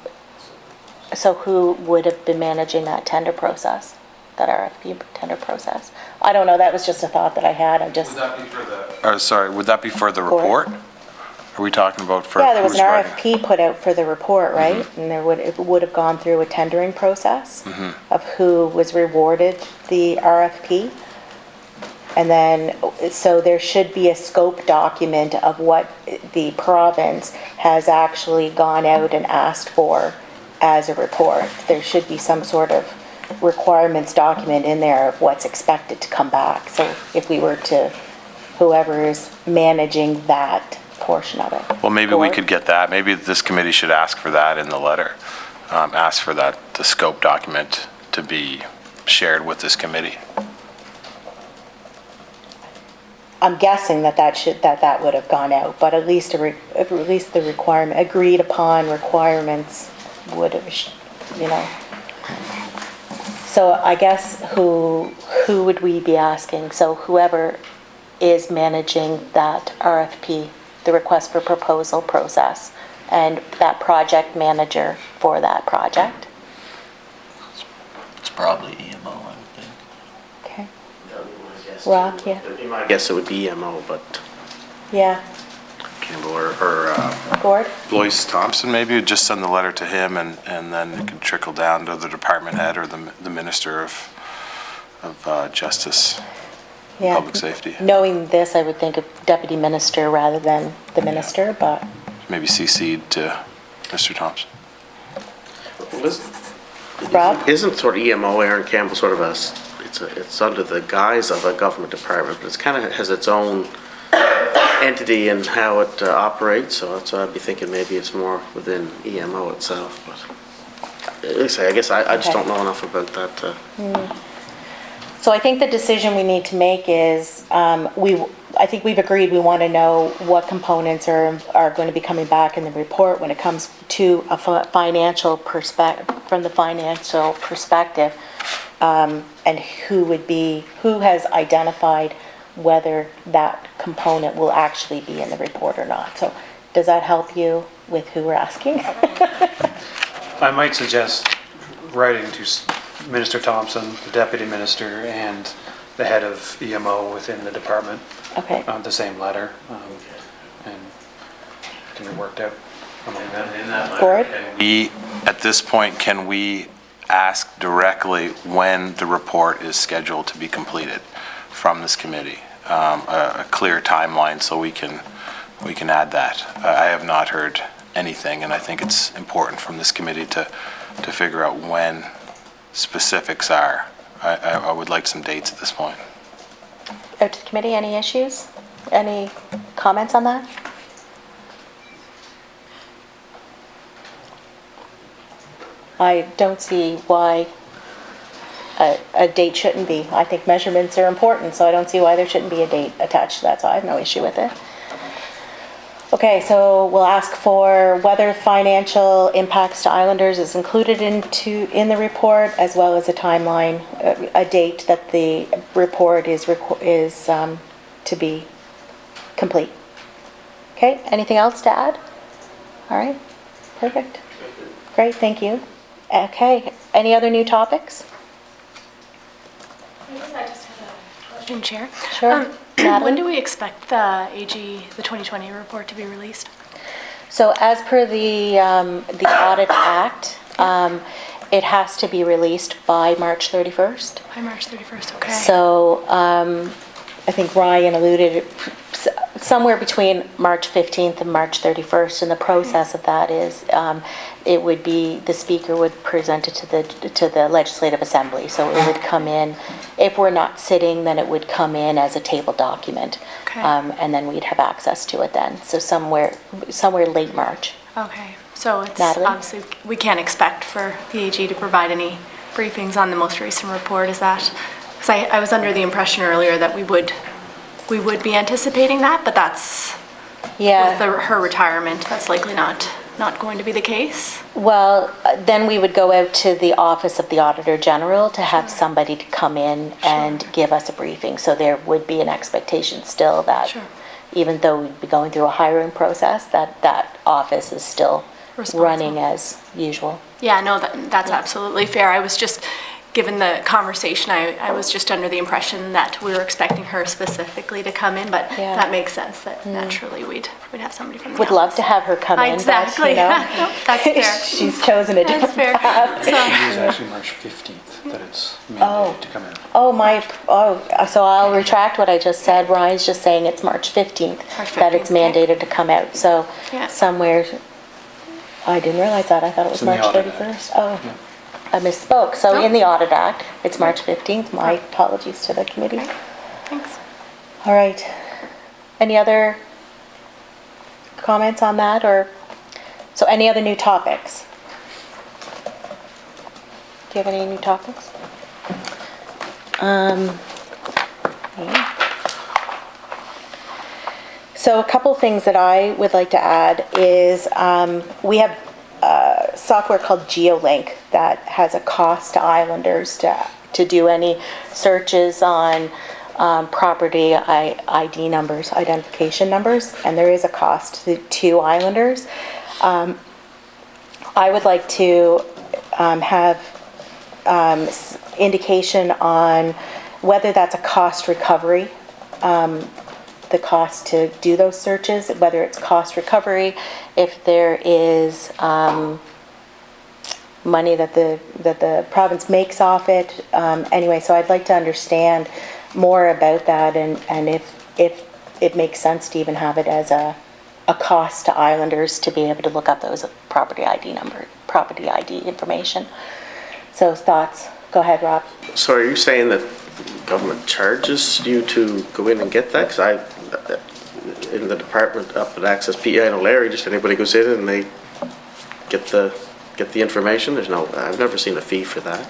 so who would have been managing that tender process, that RFP tender process? I don't know. That was just a thought that I had. Would that be for would that be for the report? Are we talking about for? Yeah, there was an who's writing? RFP put out for the report, right? And it would have gone through a tendering process of who was rewarded the RFP. And then, so there should be a scope document of what the province has actually gone out and asked for as a report. There should be some sort of requirements document in there of what's expected to come back. So if we were to, whoever is managing that portion of it. Well, maybe we could get that. Maybe this committee should ask for that in the letter. Ask for the scope document to be shared with this committee. I'm guessing that would have gone out, but at least the requirement, agreed upon requirements would have, you know. So I guess who would we be asking? So whoever is managing that RFP, the request for proposal process, and that project manager for that project. It's probably EMO, I would think. Okay. Rock, yeah. I guess it would be EMO, but Yeah. Campbell or Gord? Lois Thompson, maybe just send the letter to him, and then it can trickle down to the department head or the Minister of Justice, Yeah. Public Safety. Knowing this, I would think of Deputy Minister rather than the Minister, but Maybe CC'd to Mr. Thompson. Rob? Isn't sort of EMO, Aaron Campbell, sort of it's under the guise of a government department, but it's kind of has its own entity and how it operates, so that's why I'd be thinking maybe it's more within EMO itself, but I guess I just don't know enough about that. So I think the decision we need to make is, I think we've agreed we want to know what components are going to be coming back in the report when it comes to a financial perspective, from the financial perspective. and who has identified whether that component will actually be in the report or not. So does that help you with who we're asking? I might suggest writing to Minister Thompson, the Deputy Minister, and the head of EMO within the department. Okay. The same letter, and it can be worked out among them. Gord? At this point, can we ask directly when the report is scheduled to be completed from this committee? A clear timeline so we can add that. I have not heard anything, and I think it's important from this committee to figure out when specifics are. I would like some dates at this point. Out to the committee, any issues? Any comments on that? I don't see why a date shouldn't be. I think measurements are important, so I don't see why there shouldn't be a date attached to that, so I have no issue with it. Okay, so we'll ask for whether financial impacts to Islanders is included in the report, as well as a timeline, a date that the report is to be complete. Okay, anything else to add? All right, perfect. Great, thank you. Okay, any other new topics? I just have a question, Chair. Sure. Natalie? When do we expect the AG, the 2020 report to be released? So as per the Audit Act, it has to be released by March 31st. By March 31st, okay. So I think Ryan alluded somewhere between March 15th and March 31st, and the process of that is it would be the Speaker would present it to the Legislative Assembly. So it would come in, if we're not sitting, then it would come in as a table document. Okay. And then we'd have access to it then. So somewhere late March. Okay, so it's Natalie? obviously, we can't expect for the AG to provide any briefings on the most recent report, is that? Because I was under the impression earlier that we would be anticipating that, but that's, Yeah. with her retirement, that's likely not going to be the case. Well, then we would go out to the Office of the Auditor General to have somebody to come in and give us a briefing. So there would be an expectation still that Sure. even though we'd be going through a hiring process, that office is still Responsible. running as usual. Yeah, no, that's absolutely fair. I was just, given the conversation, I was just under the impression that we were expecting her specifically to come in, but Yeah. that makes sense, that naturally we'd have somebody from the Would love office. to have her come in, but, Exactly. you know, No, that's fair. she's chosen a That's different fair. path. So, It is actually March 15th that it's mandated to come in. So I'll retract what I just said. Ryan's just saying it's March 15th March that it's 15th, okay. mandated to come out. So Yeah. somewhere, I didn't realize that. I thought it was It's in the March Audit Act. 31st. Oh, I misspoke. So No. in the Audit Act, it's March 15th. My apologies to the committee. okay, thanks. All right. Any other comments on that, or, so any other new topics? Do you have any new topics? Okay. So a couple things that I would like to add is we have software called GeoLink that has a cost to Islanders to do any searches on property ID numbers, identification numbers, and there is a cost to Islanders. I would like to have indication on whether that's a cost recovery, the cost to do those searches, whether it's cost recovery, if there is money that the province makes off it. Anyway, so I'd like to understand more about that, and if it makes sense to even have it as a cost to Islanders to be able to look up those property ID information. So thoughts? Go ahead, Rob. So are you saying that government charges you to go in and get that? Because in the department up at Access PE, I know Larry, just anybody goes in and they get the information. I've never seen a fee for that.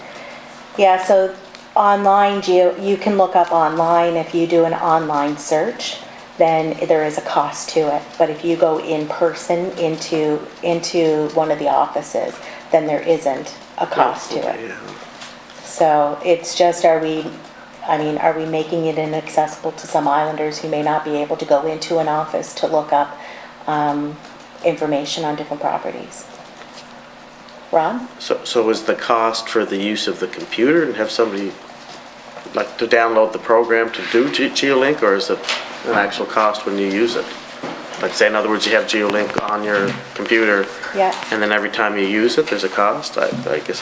Yeah, so online, you can look up online. If you do an online search, then there is a cost to it. But if you go in person into one of the offices, then there isn't a cost to it. Yeah. So it's just, are we making it inaccessible to some islanders who may not be able to go into an office to look up information on different properties? Ron? So is the cost for the use of the computer and have somebody, like, to download the program to do GeoLink, or is it an actual cost when you use it? Like, say, in other words, you have GeoLink on your computer, Yeah. and then every time you use it, there's a cost? I guess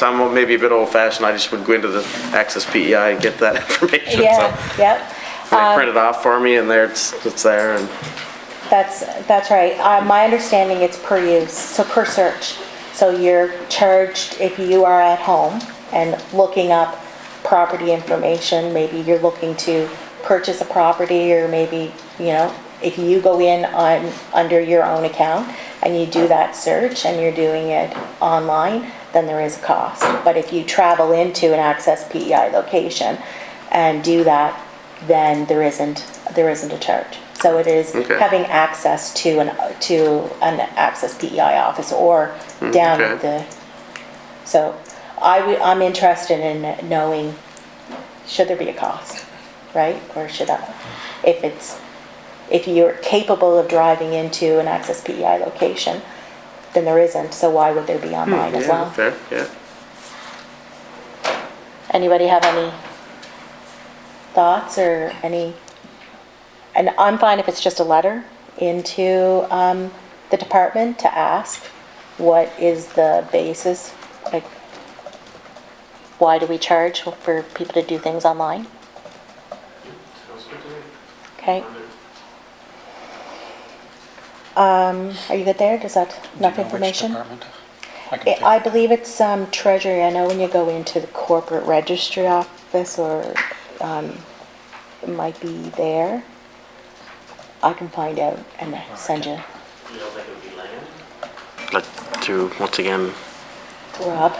I'm maybe a bit old-fashioned. I just would go into the Access PEI and get that information. Yeah, So yeah. they print it off for me, and there it's there, and That's right. My understanding, it's per use, so per search. So you're charged if you are at home and looking up property information. Maybe you're looking to purchase a property, or maybe, if you go in under your own account and you do that search and you're doing it online, then there is a cost. But if you travel into an Access PEI location and do that, then there isn't a charge. So it is having access to an Access PEI office or down at the. So I'm interested in knowing, should there be a cost, right? Or should I, if you're capable of driving into an Access PEI location, then there isn't. So why would there be online as well? fair, yeah. Anybody have any thoughts or any? And I'm fine if it's just a letter into the department to ask, what is the basis? Like, why do we charge for people to do things online? Okay. Are you good there? Does that enough information? I believe it's Treasury. I know when you go into the corporate registry office, or it might be there. I can find out and send you. You don't think it would be land? Like, to, once again, Rob?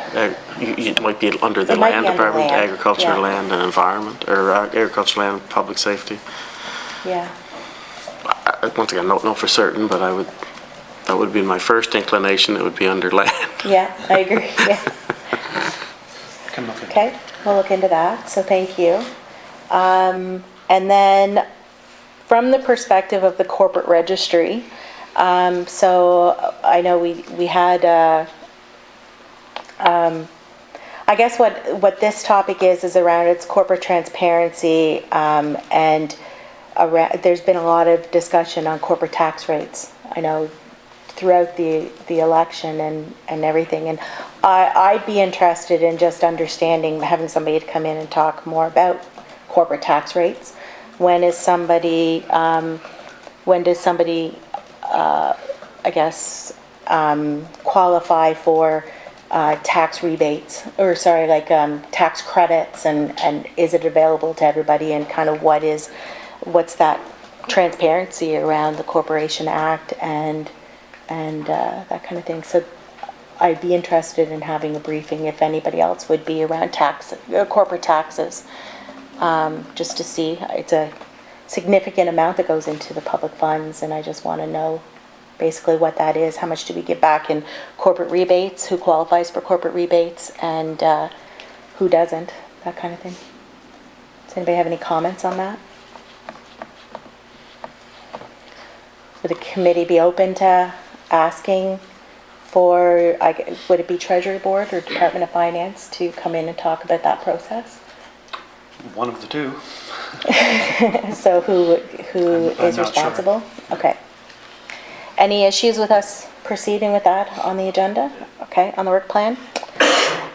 it might be under the It might be land under department, land, agriculture, yeah. land and environment, or agriculture, land, and public safety. Yeah. Once again, don't know for certain, but that would be my first inclination, it would be under land. Yeah, I agree. Yeah. Can look at Okay, we'll look into that, so thank you. And then from the perspective of the corporate registry, so I know we had, I guess what this topic is around its corporate transparency, and there's been a lot of discussion on corporate tax rates, I know, throughout the election and everything. And I'd be interested in just understanding, having somebody to come in and talk more about corporate tax rates. When does somebody, I guess, qualify for tax rebates, or sorry, like tax credits, and is it available to everybody, and kind of what's that transparency around the Corporation Act and that kind of thing. So I'd be interested in having a briefing, if anybody else would be, around corporate taxes, just to see. It's a significant amount that goes into the public funds, and I just want to know basically what that is. How much do we get back in corporate rebates? Who qualifies for corporate rebates, and who doesn't? That kind of thing. Does anybody have any comments on that? Would the committee be open to asking for, would it be Treasury Board or Department of Finance to come in and talk about that process? one of the two. So who I'm is not responsible? Okay. Any issues with us proceeding with that on the agenda? Okay, on the work plan?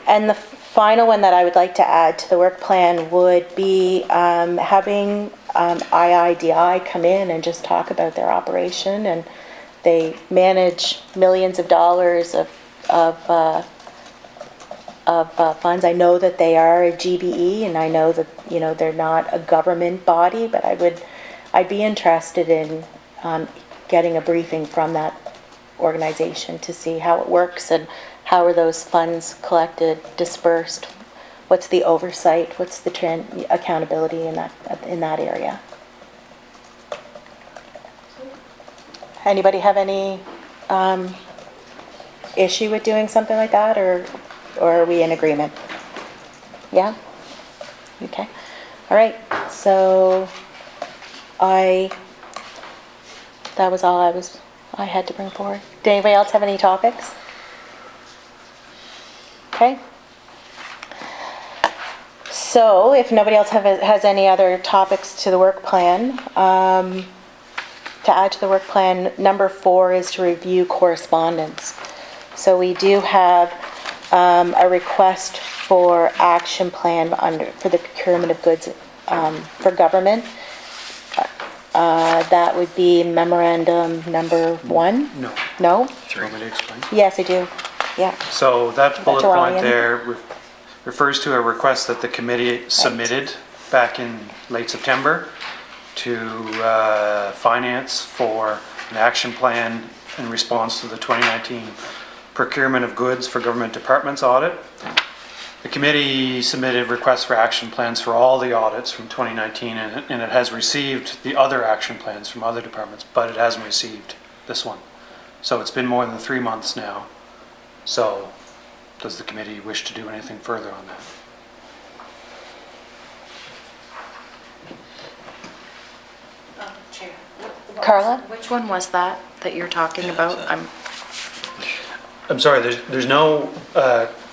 And the final one that I would like to add to the work plan would be having IIDI come in and just talk about their operation. And they manage millions of dollars of funds. I know that they are a GBE, and I know that, you know, they're not a government body, but I'd be interested in getting a briefing from that organization to see how it works and how are those funds collected, dispersed, what's the oversight, what's the accountability in that area. Anybody have any issue with doing something like that, or are we in agreement? Yeah? Okay. All right, so that was all I had to bring forward. Did anybody else have any topics? Okay. So if nobody else has any other topics to the work plan, to add to the work plan, number 4 is to review correspondence. So we do have a request for action plan for the procurement of goods for government. That would be memorandum number 1? No. No? Do you want me to explain? Yes, I do. Yeah. So that bullet Dr. point Ryan? there refers to a request that the committee submitted back in late September to finance for an action plan in response to the 2019 procurement of goods for government departments audit. The committee submitted requests for action plans for all the audits from 2019, and it has received the other action plans from other departments, but it hasn't received this one. So it's been more than 3 months now. So does the committee wish to do anything further on that? Carla? Which one was that you're talking about? I'm sorry, there's no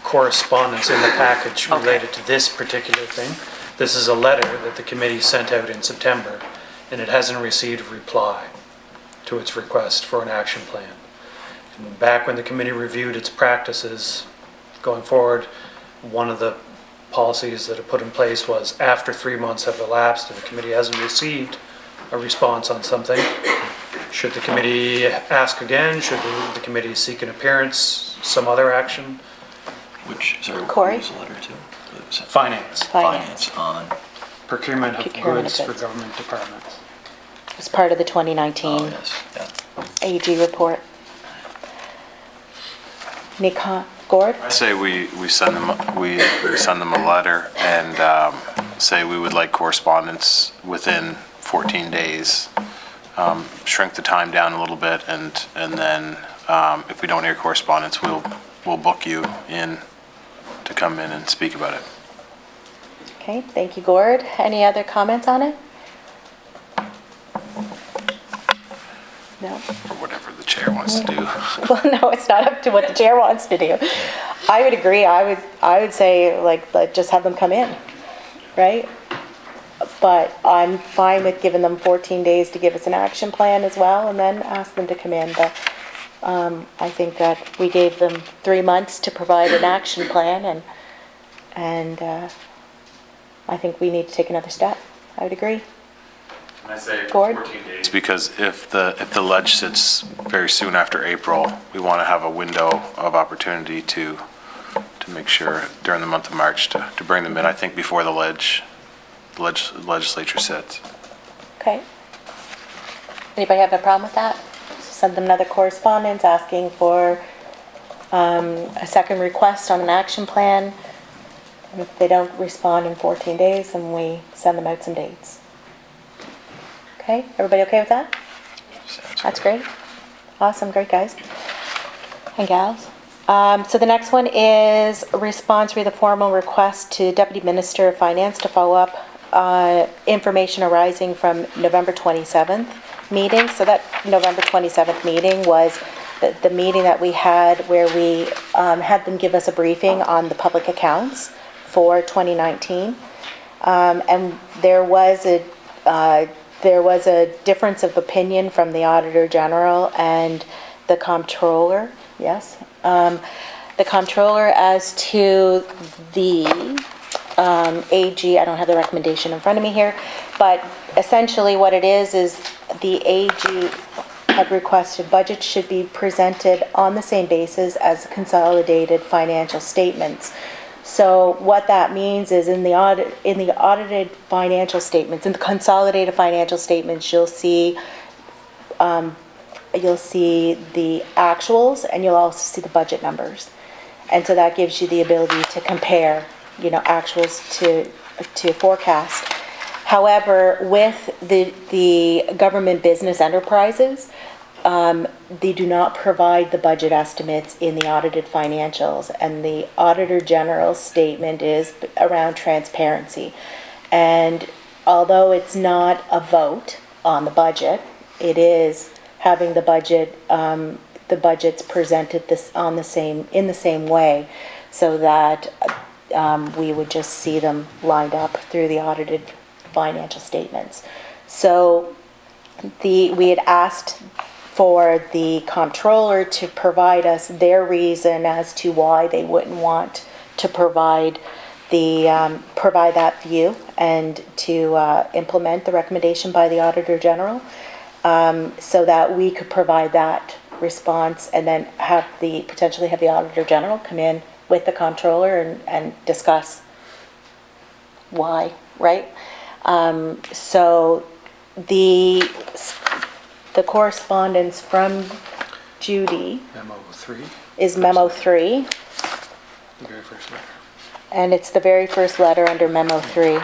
correspondence in the package Okay. related to this particular thing. This is a letter that the committee sent out in September, and it hasn't received a reply to its request for an action plan. And back when the committee reviewed its practices going forward, one of the policies that it put in place was after 3 months have elapsed and the committee hasn't received a response on something, should the committee ask again? Should the committee seek an appearance, some other action? Corey? What was the letter to? It was Finance. Finance on, Procurement of Procurement of goods for goods. government departments. As part of the oh, 2019 yes, yeah. AG report. Gord? I say we send them a letter and say we would like correspondence within 14 days. Shrink the time down a little bit, and then if we don't hear correspondence, we'll book you in to come in and speak about it. Okay, thank you, Gord. Any other comments on it? No? Or whatever the chair wants to do. Well, no, it's not up to what the chair wants to do. I would agree. I would say, like, just have them come in, right? But I'm fine with giving them 14 days to give us an action plan as well, and then ask them to come in. But I think that we gave them 3 months to provide an action plan, and I think we need to take another step. I would agree. I say Gord? 14 days. Because if the ledge sits very soon after April, we want to have a window of opportunity to make sure during the month of March to bring them in, I think, before the legislature sits. Okay. Anybody have a problem with that? Send them another correspondence asking for a second request on an action plan. And if they don't respond in 14 days, then we send them out some dates. Okay, everybody okay with that? Sounds That's good. great. Awesome, great guys and gals. So the next one is a response to the formal request to Deputy Minister of Finance to follow up information arising from November 27th meeting. So that November 27th meeting was the meeting that we had where we had them give us a briefing on the public accounts for 2019. And there was a difference of opinion from the Auditor General and the Comptroller, yes? The Comptroller as to the AG, I don't have the recommendation in front of me here, but essentially what it is the AG had requested budgets should be presented on the same basis as consolidated financial statements. So what that means is in the audited financial statements, in the consolidated financial statements, you'll see the actuals and you'll also see the budget numbers. And so that gives you the ability to compare, actuals to forecast. However, with the government business enterprises, they do not provide the budget estimates in the audited financials, and the Auditor General's statement is around transparency. And although it's not a vote on the budget, it is having the budget, the budgets presented in the same way, so that we would just see them lined up through the audited financial statements. So we had asked for the comptroller to provide us their reason as to why they wouldn't want to provide that view and to implement the recommendation by the Auditor General, so that we could provide that response and then potentially have the Auditor General come in with the comptroller and discuss why, right? So the correspondence from Judy Memo 3, is Memo 3, the very first letter. and it's the very first letter under Memo 3.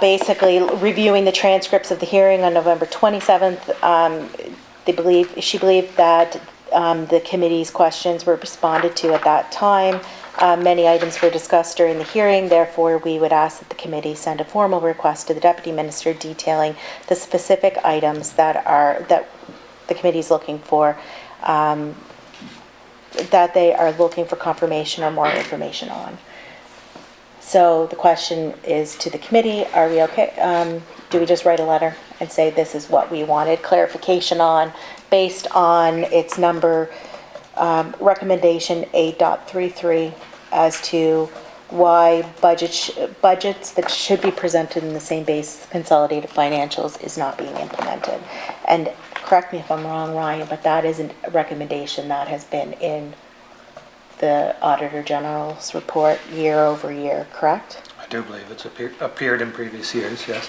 Basically, reviewing the transcripts of the hearing on November 27th, she believed that the committee's questions were responded to at that time. Many items were discussed during the hearing, therefore we would ask that the committee send a formal request to the Deputy Minister detailing the specific items that the committee's looking for, that they are looking for confirmation or more information on. So the question is to the committee, are we okay? Do we just write a letter and say this is what we wanted clarification on based on its number, recommendation 8.33, as to why budgets that should be presented in the same base consolidated financials is not being implemented? And correct me if I'm wrong, Ryan, but that isn't a recommendation that has been in the Auditor General's report year over year, correct? I do believe it's appeared in previous years, yes.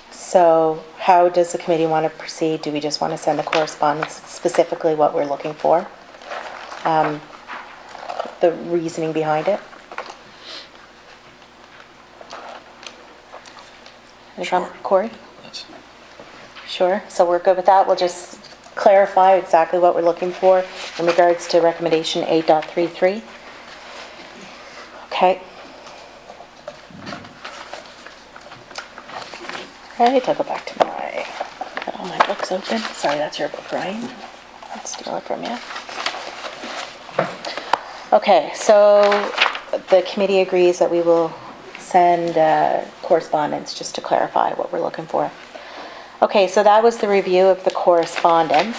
So how does the committee want to proceed? Do we just want to send the correspondence specifically what we're looking for? The reasoning behind it? Sure. Corey? That's- Sure, so we're good with that. We'll just clarify exactly what we're looking for in regards to recommendation 8.33. Okay. Right, I'll go back to got all my books open. Sorry, that's your book, Ryan. I'll steal it from you. Okay, so the committee agrees that we will send correspondence just to clarify what we're looking for. Okay, so that was the review of the correspondence.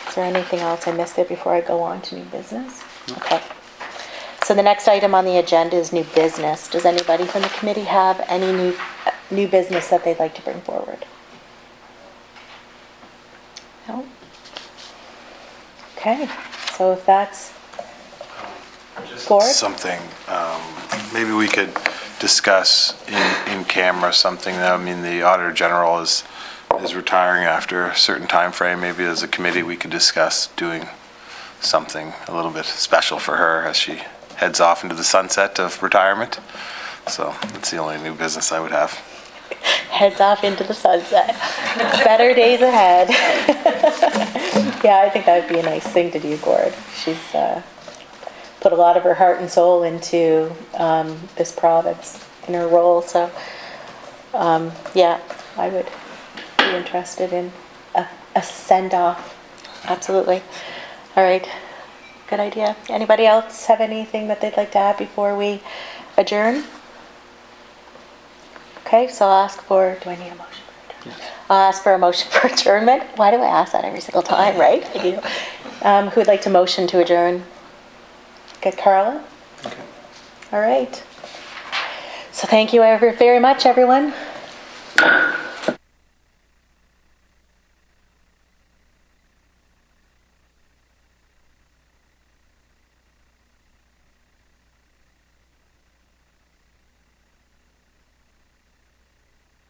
Is there anything else I missed there before I go on to new business? Okay. So the next item on the agenda is new business. Does anybody from the committee have any new business that they'd like to bring forward? No? Okay, so if that's Gord? Something, maybe we could discuss in camera something. I mean, the Auditor General is retiring after a certain time frame. Maybe as a committee we could discuss doing something a little bit special for her as she heads off into the sunset of retirement. So that's the only new business I would have. Heads off into the sunset. Better days ahead. Yeah, I think that would be a nice thing to do, Gord. She's put a lot of her heart and soul into this province in her role. So, yeah, I would be interested in a send-off. Absolutely. All right. Good idea. Anybody else have anything that they'd like to add before we adjourn? Okay, so I'll ask for, do I need a motion for adjournment? Yes. I'll ask for a motion for adjournment. Why do I ask that every single time, right? I do. Who would like to motion to adjourn? Good, Carla? Okay. All right. So thank you very much, everyone.